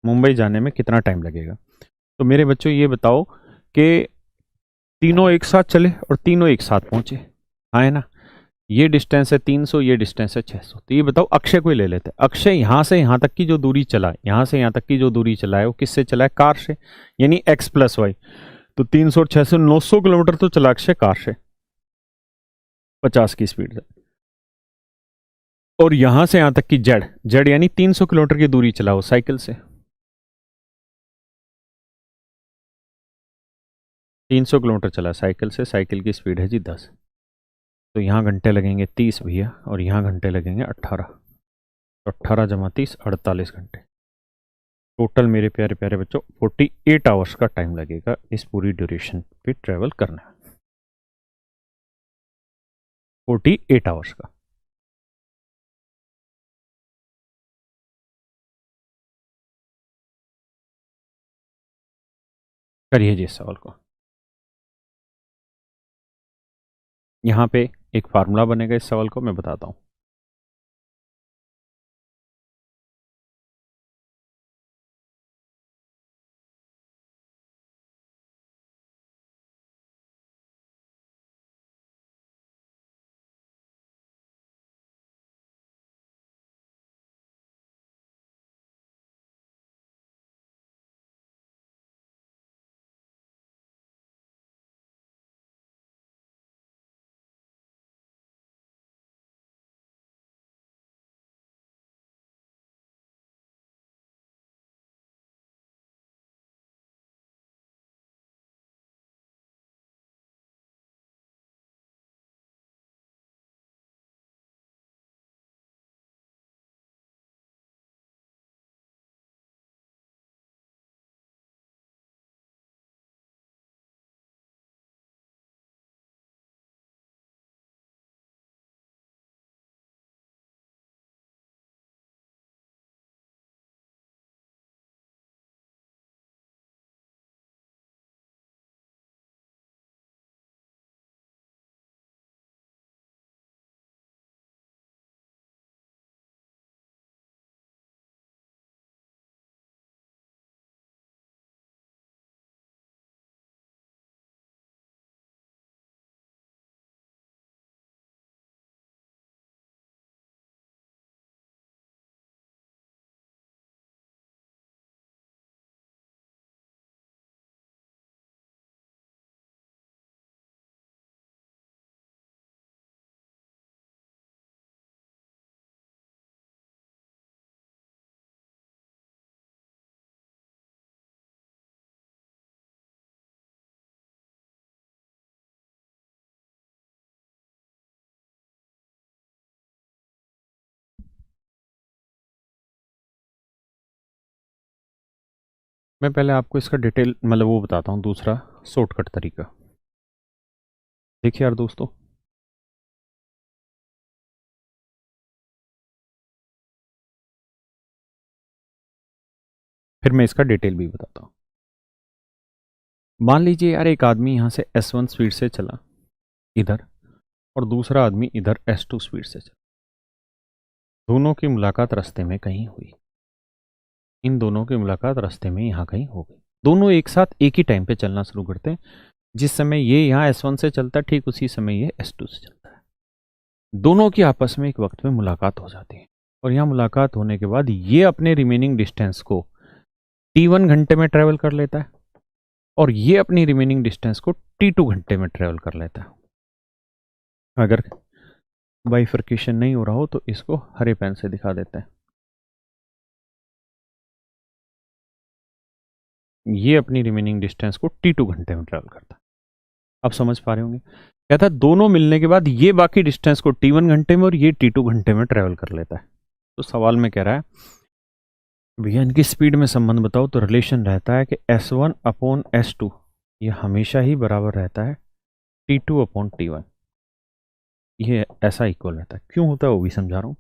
मुंबई जाने में कितना टाइम लगेगा। तो मेरे बच्चों ये बताओ कि तीनों एक साथ चले और तीनों एक साथ पहुंचे, हाँ है ना? ये डिस्टेंस है 300, ये डिस्टेंस है 600। तो ये बताओ अक्षय को ही ले लेते हैं। अक्षय यहाँ से यहाँ तक की जो दूरी चला, यहाँ से यहाँ तक की जो दूरी चला है वो किससे चला है? कार से, यानी x प्लस वाई। तो 300 और 600 900 किलोमीटर तो चला अक्षय कार से 50 की स्पीड से। और यहां से यहां तक की जेड जेड यानी 300 किलोमीटर की दूरी चला वो साइकिल से। 300 किलोमीटर चला साइकिल से, साइकिल की स्पीड है जी 10। तो यहाँ घंटे लगेंगे 30 भैया, और यहाँ घंटे लगेंगे 18। तो 18 जमा 30 48 घंटे टोटल मेरे प्यारे प्यारे बच्चों। 48 आवर्स का टाइम लगेगा इस पूरी ड्यूरेशन पे ट्रेवल करने में। 48 आवर्स का। करिए जी इस सवाल को। यहाँ पे एक फार्मूला बनेगा इस सवाल को मैं बताता हूँ। मैं पहले आपको इसका डिटेल मतलब वो बताता हूँ, दूसरा शॉर्टकट तरीका। देखिए यार दोस्तों, फिर मैं इसका डिटेल भी बताता हूँ। मान लीजिए यार, एक आदमी यहाँ से S1 स्पीड से चला इधर, और दूसरा आदमी इधर S2 स्पीड से चला। दोनों की मुलाकात रास्ते में कहीं हुई। इन दोनों की मुलाकात रास्ते में यहाँ कहीं हो गई। दोनों एक साथ एक ही टाइम पे चलना शुरू करते हैं। जिस समय ये यहाँ S1 से चलता है, ठीक उसी समय ये S2 से चलता है। दोनों की आपस में एक वक्त में मुलाकात हो जाती है, और यहाँ मुलाकात होने के बाद ये अपने रिमेनिंग डिस्टेंस को T1 घंटे में ट्रेवल कर लेता है, और ये अपनी रिमेनिंग डिस्टेंस को T2 घंटे में ट्रेवल कर लेता है। अगर बाइफर्केशन नहीं हो रहा हो तो इसको हरे पेन से दिखा देते हैं। ये अपनी रिमेनिंग डिस्टेंस को T2 घंटे में ट्रेवल करता है। आप समझ पा रहे होंगे। कहता है दोनों मिलने के बाद ये बाकी डिस्टेंस को T1 घंटे में और ये T2 घंटे में ट्रेवल कर लेता है। तो सवाल में कह रहा है भैया इनकी स्पीड में संबंध बताओ। तो रिलेशन रहता है कि S1 अपॉन S2 ये हमेशा ही बराबर रहता है T2 अपॉन T1। ये ऐसा इक्वल रहता है। क्यों होता है वो भी समझा रहा हूँ।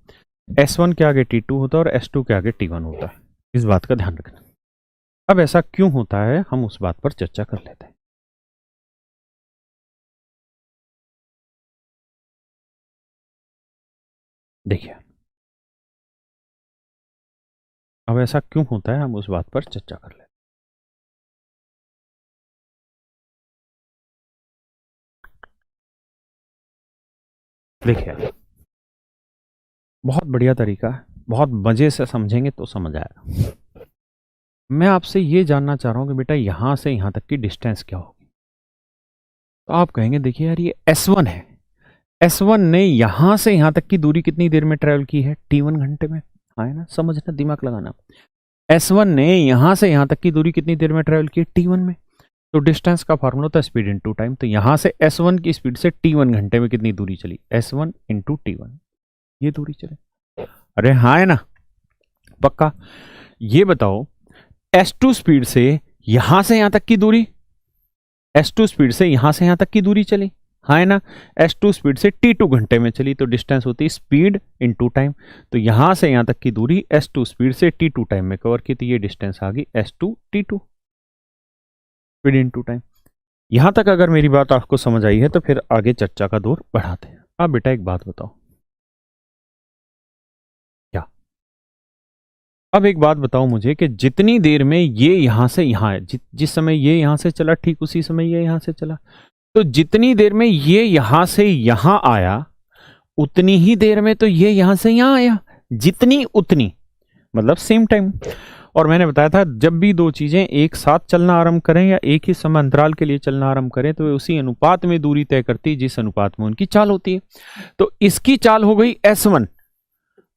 S1 के आगे T2 होता है और S2 के आगे T1 होता है। इस बात का ध्यान रखना। अब ऐसा क्यों होता है हम उस बात पर चर्चा कर लेते हैं। देखिए, अब ऐसा क्यों होता है हम उस बात पर चर्चा कर लेते हैं। देखिए, बहुत बढ़िया तरीका है, बहुत मजे से समझेंगे तो समझ आएगा। मैं आपसे ये जानना चाह रहा हूं कि बेटा यहां से यहां तक की डिस्टेंस क्या होगी। तो आप कहेंगे देखिए यार ये S1 है। S1 ने यहां से यहां तक की दूरी कितनी देर में ट्रेवल की है? T1 घंटे में। हाँ है ना, समझना, दिमाग लगाना। S1 ने यहां से यहां तक की दूरी कितनी देर में ट्रेवल की है? T1 में। तो डिस्टेंस का फार्मूला होता है स्पीड इनटू टाइम। तो यहां से S1 की स्पीड से T1 घंटे में कितनी दूरी चली? S1 इंटू T1, ये दूरी चले। अरे हाँ है ना, पक्का। ये बताओ S2 स्पीड से यहां से यहां तक की दूरी, S2 स्पीड से यहां से यहां तक की दूरी चली, हाँ है ना। S2 स्पीड से T2 घंटे में चली, तो डिस्टेंस होती है स्पीड इनटू टाइम। तो यहां से यहां तक की दूरी S2 स्पीड से T2 टाइम में कवर की, तो ये डिस्टेंस आ गई S2 T2, speed into time. यहां तक अगर मेरी बात आपको समझ आई है तो फिर आगे चर्चा का दौर बढ़ाते हैं। अब बेटा एक बात बताओ, क्या, अब एक बात बताओ मुझे कि जितनी देर में ये यहां से यहां है, जिस समय ये यहां से चला ठीक उसी समय ये यहां से चला, तो जितनी देर में ये यहां से यहां आया उतनी ही देर में तो ये यहां से यहां आया। जितनी उतनी मतलब सेम टाइम। और मैंने बताया था जब भी दो चीजें एक साथ चलना आरंभ करें या एक ही समय अंतराल के लिए चलना आरंभ करें तो वे उसी अनुपात में दूरी तय करती है जिस अनुपात में उनकी चाल होती है। तो इसकी चाल हो गई S1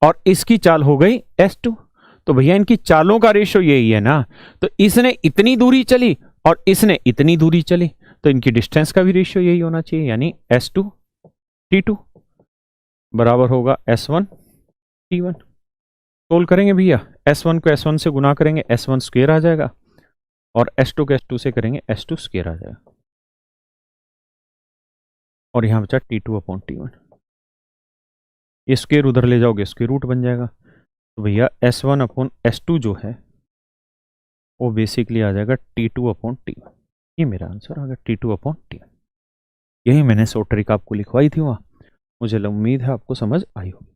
और इसकी चाल हो गई S2। तो भैया इनकी चालों का रेशो यही है ना। तो इसने इतनी दूरी चली और इसने इतनी दूरी चली, तो इनकी डिस्टेंस का भी रेशियो यही होना चाहिए, यानी S2 T2 बराबर होगा S1 T1। सोल्व करेंगे भैया, S1 को S1 से गुना करेंगे S1 स्क्वायर आ जाएगा, और S2 को S2 से करेंगे S2 स्क्वायर आ जाएगा, और यहां बचा T2 अपॉन T1। ये स्क्वायर उधर ले जाओगे स्क्वायर रूट बन जाएगा। तो भैया S1 अपॉन S2 जो है वो बेसिकली आ जाएगा T2 अपॉन T1। ये मेरा आंसर आ गया, T2 अपॉन T1। यही मैंने शॉर्ट ट्रिक आपको लिखवाई थी वहां। मुझे उम्मीद है आपको समझ आई होगी।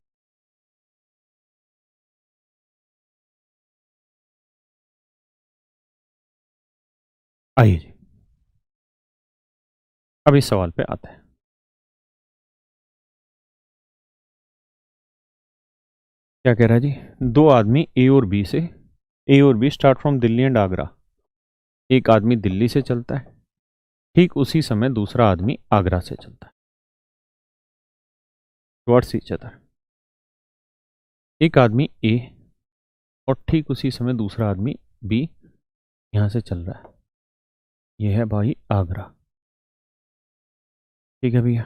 आइए जी, अब इस सवाल पे आते हैं। क्या कह रहा है जी, दो आदमी ए और B start from Delhi and Agra. एक आदमी दिल्ली से चलता है, ठीक उसी समय दूसरा आदमी आगरा से चलता है, टुवर्ड्स ईच अदर। एक आदमी ए और ठीक उसी समय दूसरा आदमी बी यहां से चल रहा है। यह है भाई आगरा, ठीक है भैया।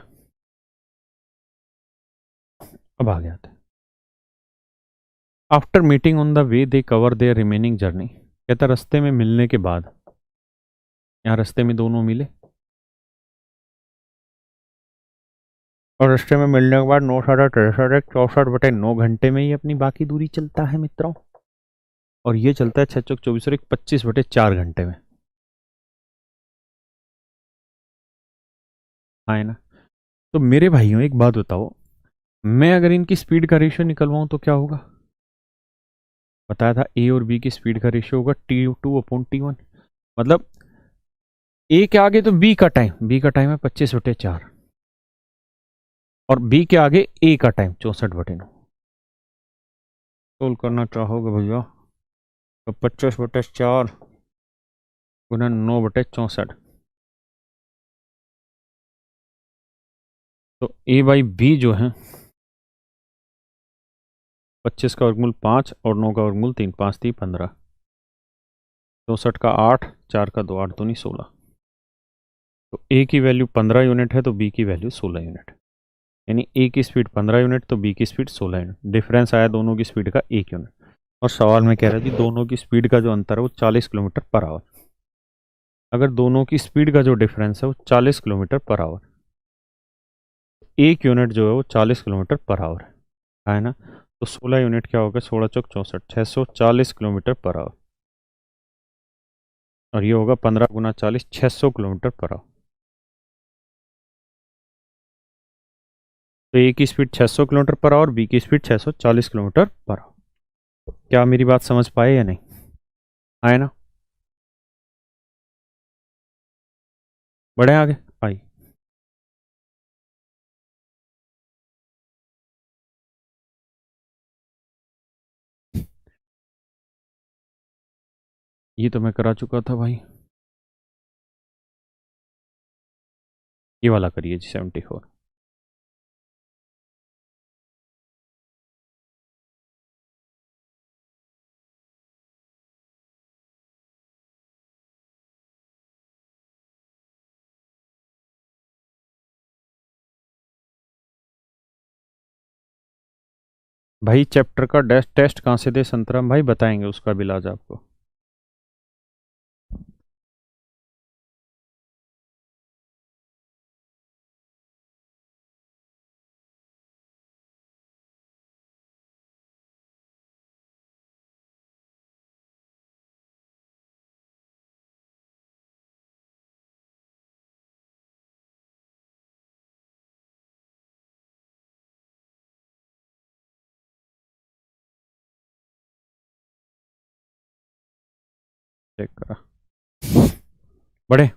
अब आगे आते हैं। After meeting on the way they cover their remaining journey. कहता रास्ते में मिलने के बाद, यहाँ रास्ते में दोनों मिले और रास्ते में मिलने के बाद 9 × 63 = 64/9 घंटे में ही अपनी बाकी दूरी चलता है मित्रों। और ये चलता है 6 × 24 और 25/4 घंटे में। हाँ है ना। तो मेरे भाइयों एक बात बताओ, मैं अगर इनकी स्पीड का रेशियो निकलवाऊं तो क्या होगा? बताया था ए और बी की स्पीड का रेशियो होगा T2/T1। मतलब ए के आगे तो बी का टाइम है 25/4 और बी के आगे ए का टाइम 64/9। सोल्व करना चाहोगे भैया तो 25/4 गुना 9/64। तो ए बाई बी जो है 25 का वर्गमूल 5 और 9 का वर्गमूल 3, 5 3 15, 64 का 8, 4 का 2, 8 दूनी 16। तो ए की वैल्यू 15 यूनिट है तो बी की वैल्यू 16 यूनिट। यानी ए की स्पीड 15 यूनिट तो बी की स्पीड 16 यूनिट। डिफरेंस आया दोनों की स्पीड का 1 यूनिट। और सवाल में कह रहा है जी दोनों की स्पीड का जो अंतर है वो 40 किलोमीटर पर आवर। अगर दोनों की स्पीड का जो डिफरेंस है वो 40 किलोमीटर पर आवर, एक यूनिट जो है वो 40 किलोमीटर पर आवर है ना। तो 16 यूनिट क्या होगा? 16 चौक 64, 640 किलोमीटर पर आवर। और ये होगा 15 × 40, 600 किलोमीटर पर आवर। तो ए की speed 600 kilometre per hour, B की स्पीड 640 किलोमीटर पर आवर। क्या मेरी बात समझ पाए या नहीं? आए ना? बढ़े आगे आई। ये तो मैं करा चुका था भाई। ये वाला करिए जी 74। भाई चैप्टर का टेस्ट कहाँ से दे संतराम भाई? बताएंगे उसका भी इलाज आपको। चेक करा। बढ़े।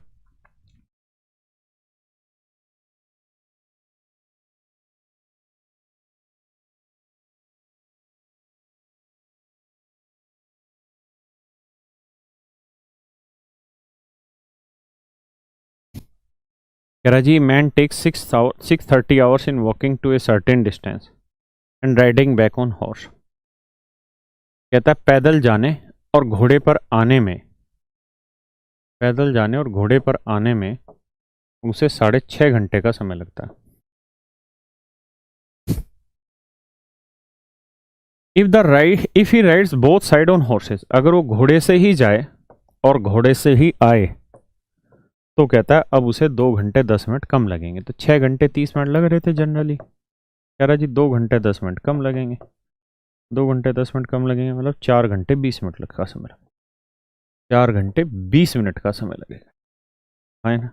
कह रहा जी man takes 630 hours in walking to a certain distance and riding back on horse. कहता है पैदल जाने और घोड़े पर आने में, पैदल जाने और घोड़े पर आने में उसे 6.5 घंटे का समय लगता है। If he rides both side on horses, अगर वो घोड़े से ही जाए और घोड़े से ही आए तो कहता है अब उसे 2 घंटे 10 मिनट कम लगेंगे। तो 6 घंटे 30 मिनट लग रहे थे जनरली, कह रहा जी 2 घंटे 10 मिनट कम लगेंगे। 2 घंटे 10 मिनट कम लगेंगे मतलब 4 घंटे 20 मिनट का समय लगेगा। 4 घंटे 20 मिनट का समय लगेगा, है ना।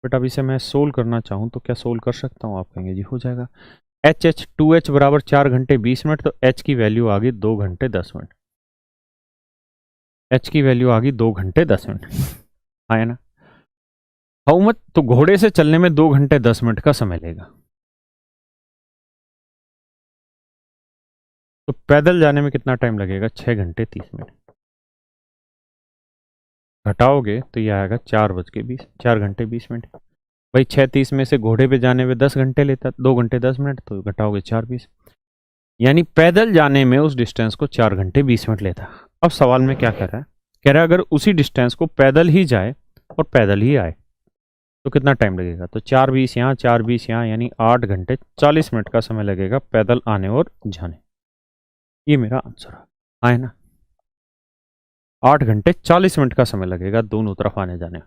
बट अब इसे मैं सोल्व करना चाहूँ तो क्या सोल्व कर सकता हूँ? आप कहेंगे जी हो जाएगा। एच 2h बराबर 4 घंटे 20 मिनट, तो h की वैल्यू आ गई 2 घंटे 10 मिनट। h की वैल्यू आ गई 2 घंटे 10 मिनट, है ना। How much? तो घोड़े से चलने में 2 घंटे 10 मिनट का समय लेगा, तो पैदल जाने में कितना टाइम लगेगा? 6 घंटे 30 मिनट। घटाओगे तो ये आएगा 4 घंटे 20 मिनट। भाई 6:30 में से घोड़े पे जाने में 10 घंटे लेता, 2 घंटे 10 मिनट, तो घटाओगे 4:20। यानी पैदल जाने में उस डिस्टेंस को 4 घंटे 20 मिनट लेता। अब सवाल में क्या कह रहा है? कह रहा है अगर उसी डिस्टेंस को पैदल ही जाए और पैदल ही आए तो कितना टाइम लगेगा? तो 4:20 यहाँ 4:20 यहाँ, यानी 8 घंटे 40 मिनट का समय लगेगा पैदल आने और जाने। ये मेरा आंसर है ना। 8 घंटे 40 मिनट का समय लगेगा दोनों तरफ आने जाने।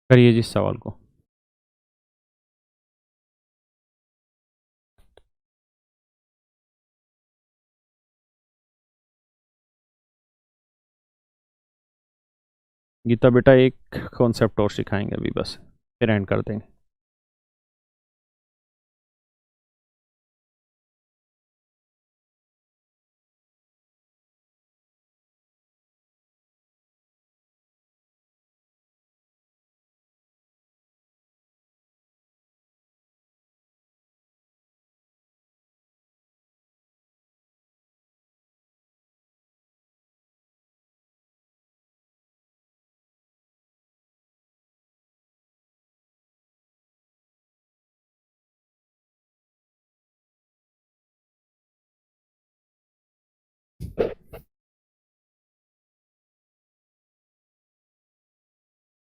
करिए जिस सवाल को। गीता बेटा एक कॉन्सेप्ट और सिखाएंगे अभी बस, फिर एंड कर देंगे।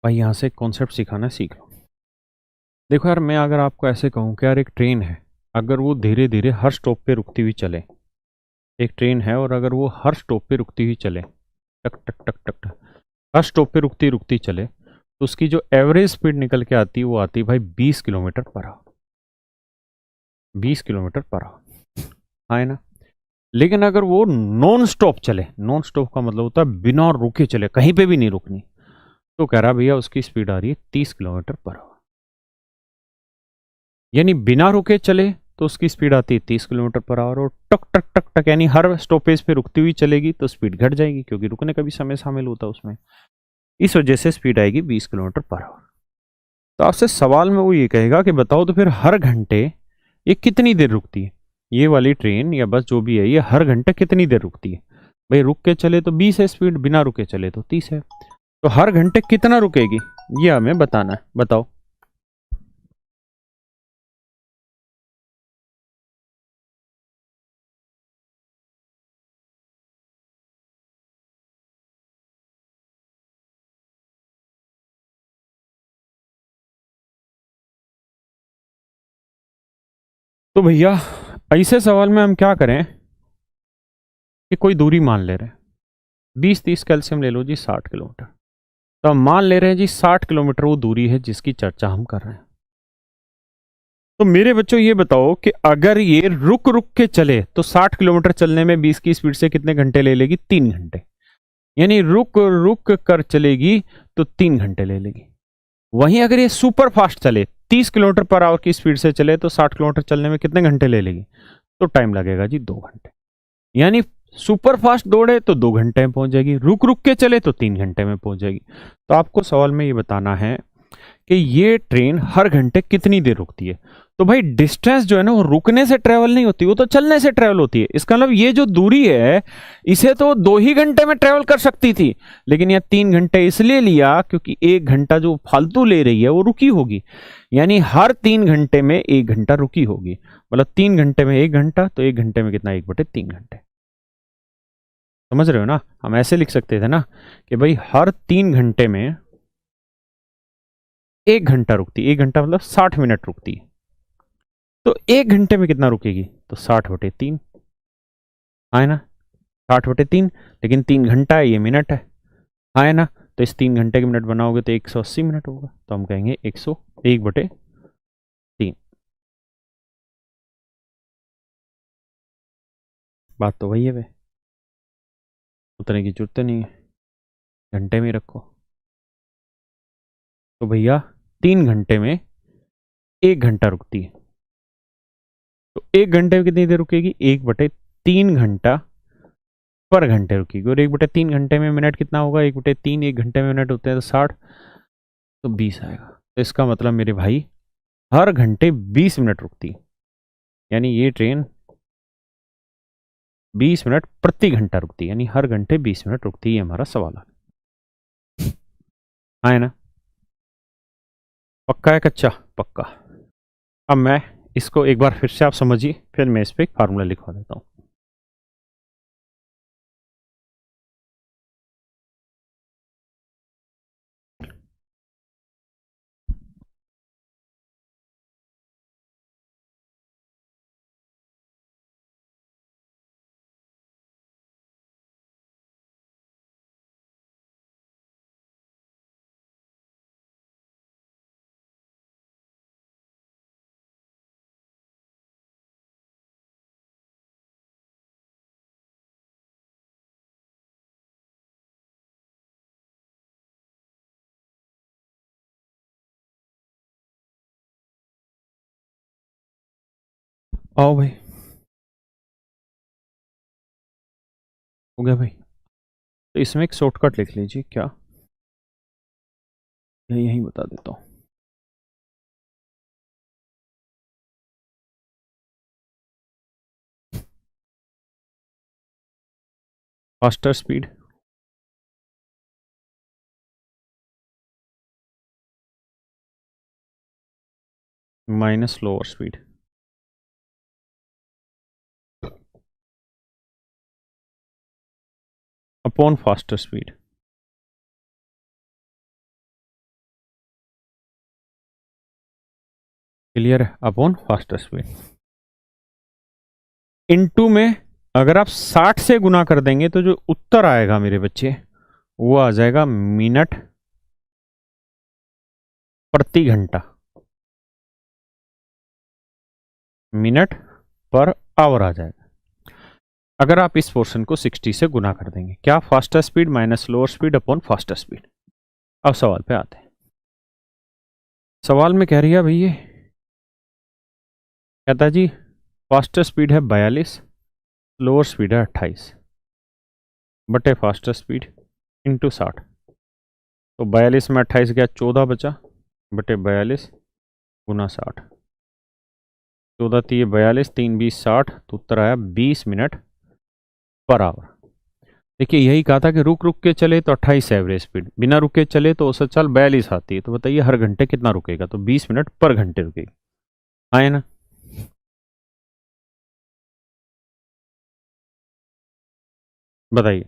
भाई यहाँ से कॉन्सेप्ट सिखाना सीख लो। देखो यार, मैं अगर आपको ऐसे कहूँ कि यार एक ट्रेन है, अगर वो धीरे धीरे हर स्टॉप पे रुकती हुई चले, एक ट्रेन है और अगर वो हर स्टॉप पे रुकती हुई चले, टक टक टक टक टक, हर स्टॉप पे रुकती रुकती चले, तो उसकी जो एवरेज स्पीड निकल के आती है वो आती है भाई 20 kilometre per our. 20 kilometre per our, हाँ है ना। लेकिन अगर वो नॉन स्टॉप चले, नॉन स्टॉप का मतलब होता है बिना रुके चले, कहीं पे भी नहीं रुकनी, तो कह रहा भैया उसकी स्पीड आ रही है 30 किलोमीटर पर आवर। यानी बिना रुके चले तो उसकी स्पीड आती है 30 किलोमीटर पर आवर, और टक टक टक टक यानी हर स्टॉपेज पे रुकती हुई चलेगी तो स्पीड घट जाएगी, क्योंकि रुकने का भी समय शामिल होता है उसमें। इस वजह से स्पीड आएगी 20 किलोमीटर पर आवर। तो आपसे सवाल में वो ये कहेगा कि बताओ तो फिर हर घंटे ये कितनी देर रुकती है, ये वाली ट्रेन या बस जो भी है ये हर घंटे कितनी देर रुकती है। भाई रुक के चले तो 20 है स्पीड, बिना रुके चले तो 30 है, तो हर घंटे कितना रुकेगी ये हमें बताना है। बताओ। तो भैया ऐसे सवाल में हम क्या करें कि कोई दूरी मान ले रहे हैं, 20 30 कैल्शियम ले लो जी 60 किलोमीटर, तो हम मान ले रहे हैं जी 60 किलोमीटर वो दूरी है जिसकी चर्चा हम कर रहे हैं। तो मेरे बच्चों ये बताओ कि अगर ये रुक रुक के चले तो 60 किलोमीटर चलने में 20 की स्पीड से कितने घंटे ले लेगी? 3 घंटे। यानी रुक रुक कर चलेगी तो 3 घंटे ले लेगी। वहीं अगर ये सुपर फास्ट चले, 30 किलोमीटर पर आवर की स्पीड से चले, तो 60 किलोमीटर चलने में कितने घंटे ले लेगी? तो टाइम लगेगा जी 2 घंटे। यानी सुपर फास्ट दौड़े तो 2 घंटे में पहुंच जाएगी, रुक रुक के चले तो 3 घंटे में पहुंच जाएगी। तो आपको सवाल में ये बताना है कि ये ट्रेन हर घंटे कितनी देर रुकती है। तो भाई डिस्टेंस जो है ना वो रुकने से ट्रेवल नहीं होती, वो तो चलने से ट्रेवल होती है। इसका मतलब ये जो दूरी है इसे तो 2 ही घंटे में ट्रेवल कर सकती थी, लेकिन यह 3 घंटे इसलिए लिया क्योंकि 1 घंटा जो फालतू ले रही है वो रुकी होगी। यानी हर 3 घंटे में 1 घंटा रुकी होगी, मतलब 3 घंटे में 1 घंटा, तो 1 घंटे में कितना? 1/3 घंटे। समझ रहे हो ना? हम ऐसे लिख सकते थे ना कि भाई हर 3 घंटे में 1 घंटा रुकती, 1 घंटा मतलब 60 मिनट रुकती है, तो 1 घंटे में कितना रुकेगी? तो 60/3, है ना? 60/3, लेकिन 3 घंटा है, ये मिनट है ना? तो इस 3 घंटे के मिनट बनाओगे तो 180 मिनट होगा, तो हम कहेंगे 101/3। बात तो वही है वे, उतने की जरूरत नहीं है, घंटे में ही रखो। तो भैया 3 घंटे में 1 घंटा रुकती है, तो 1 घंटे में कितनी देर रुकेगी? 1/3 घंटा पर घंटे रुकेगी, और 1/3 घंटे में मिनट कितना होगा? 1/3, 1 घंटे में मिनट होते हैं तो 60, तो 20 आएगा। तो इसका मतलब मेरे भाई हर घंटे 20 मिनट रुकती है, यानी ये ट्रेन 20 मिनट प्रति घंटा रुकती है, यानी हर घंटे 20 मिनट रुकती है। हमारा सवाल है ना? पक्का है कच्चा? पक्का। अब मैं इसको एक बार फिर से आप समझिए, फिर मैं इस पर फार्मूला लिखवा देता हूँ। आओ भाई, हो गया भाई। तो इसमें एक शॉर्टकट लिख लीजिए, क्या यही बता देता हूँ। Faster speed minus lower speed upon faster speed. Clear है? अपॉन फास्टर स्पीड इनटू में अगर आप 60 से गुना कर देंगे तो जो उत्तर आएगा मेरे बच्चे वो आ जाएगा मिनट प्रति घंटा, मिनट पर आवर आ जाएगा अगर आप इस पोर्शन को 60 से गुना कर देंगे। क्या? Faster speed minus lower speed upon faster speed. अब सवाल पे आते हैं। सवाल में कह रही है भैया, कहता है जी फास्टर स्पीड है 42, लोअर स्पीड है 28 बटे फास्टर स्पीड इंटू 60। तो 42 में 28 गया 14 बचा बटे 42 गुना 60। 14 3 42, 3 20 60, तो उत्तर आया 20 मिनट पर आवर। देखिए यही कहा था कि रुक रुक के चले तो 28 एवरेज स्पीड, बिना रुके चले तो औसत चाल 42 आती है। तो बताइए हर घंटे कितना रुकेगा? तो 20 मिनट पर घंटे रुकेगी। आए ना? बताइए।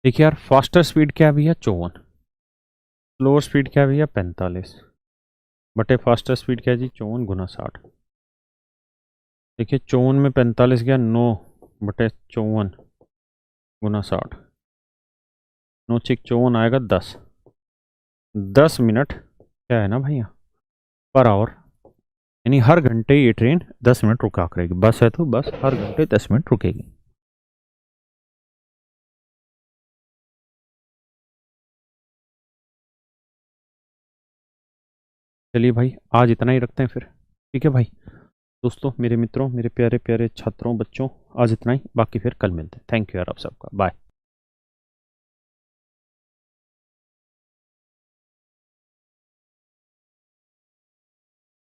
देखिए यार, फास्टर स्पीड क्या है भैया? 54। स्लोअर स्पीड क्या है भैया? 45 बटे फास्टर स्पीड क्या है जी? 54 गुना 60। देखिए 54 में 45 गया 9 बटे 54 गुना 60। 9 6 54 आएगा 10। 10 मिनट क्या है ना भैया पर आवर, यानी हर घंटे ये ट्रेन 10 मिनट रुका करेगी। बस है तो बस हर घंटे 10 मिनट रुकेगी। चलिए भाई आज इतना ही रखते हैं फिर, ठीक है भाई। दोस्तों, मेरे मित्रों, मेरे प्यारे प्यारे छात्रों, बच्चों, आज इतना ही। बाकी फिर कल मिलते हैं। थैंक यू यार आप सबका, बाय।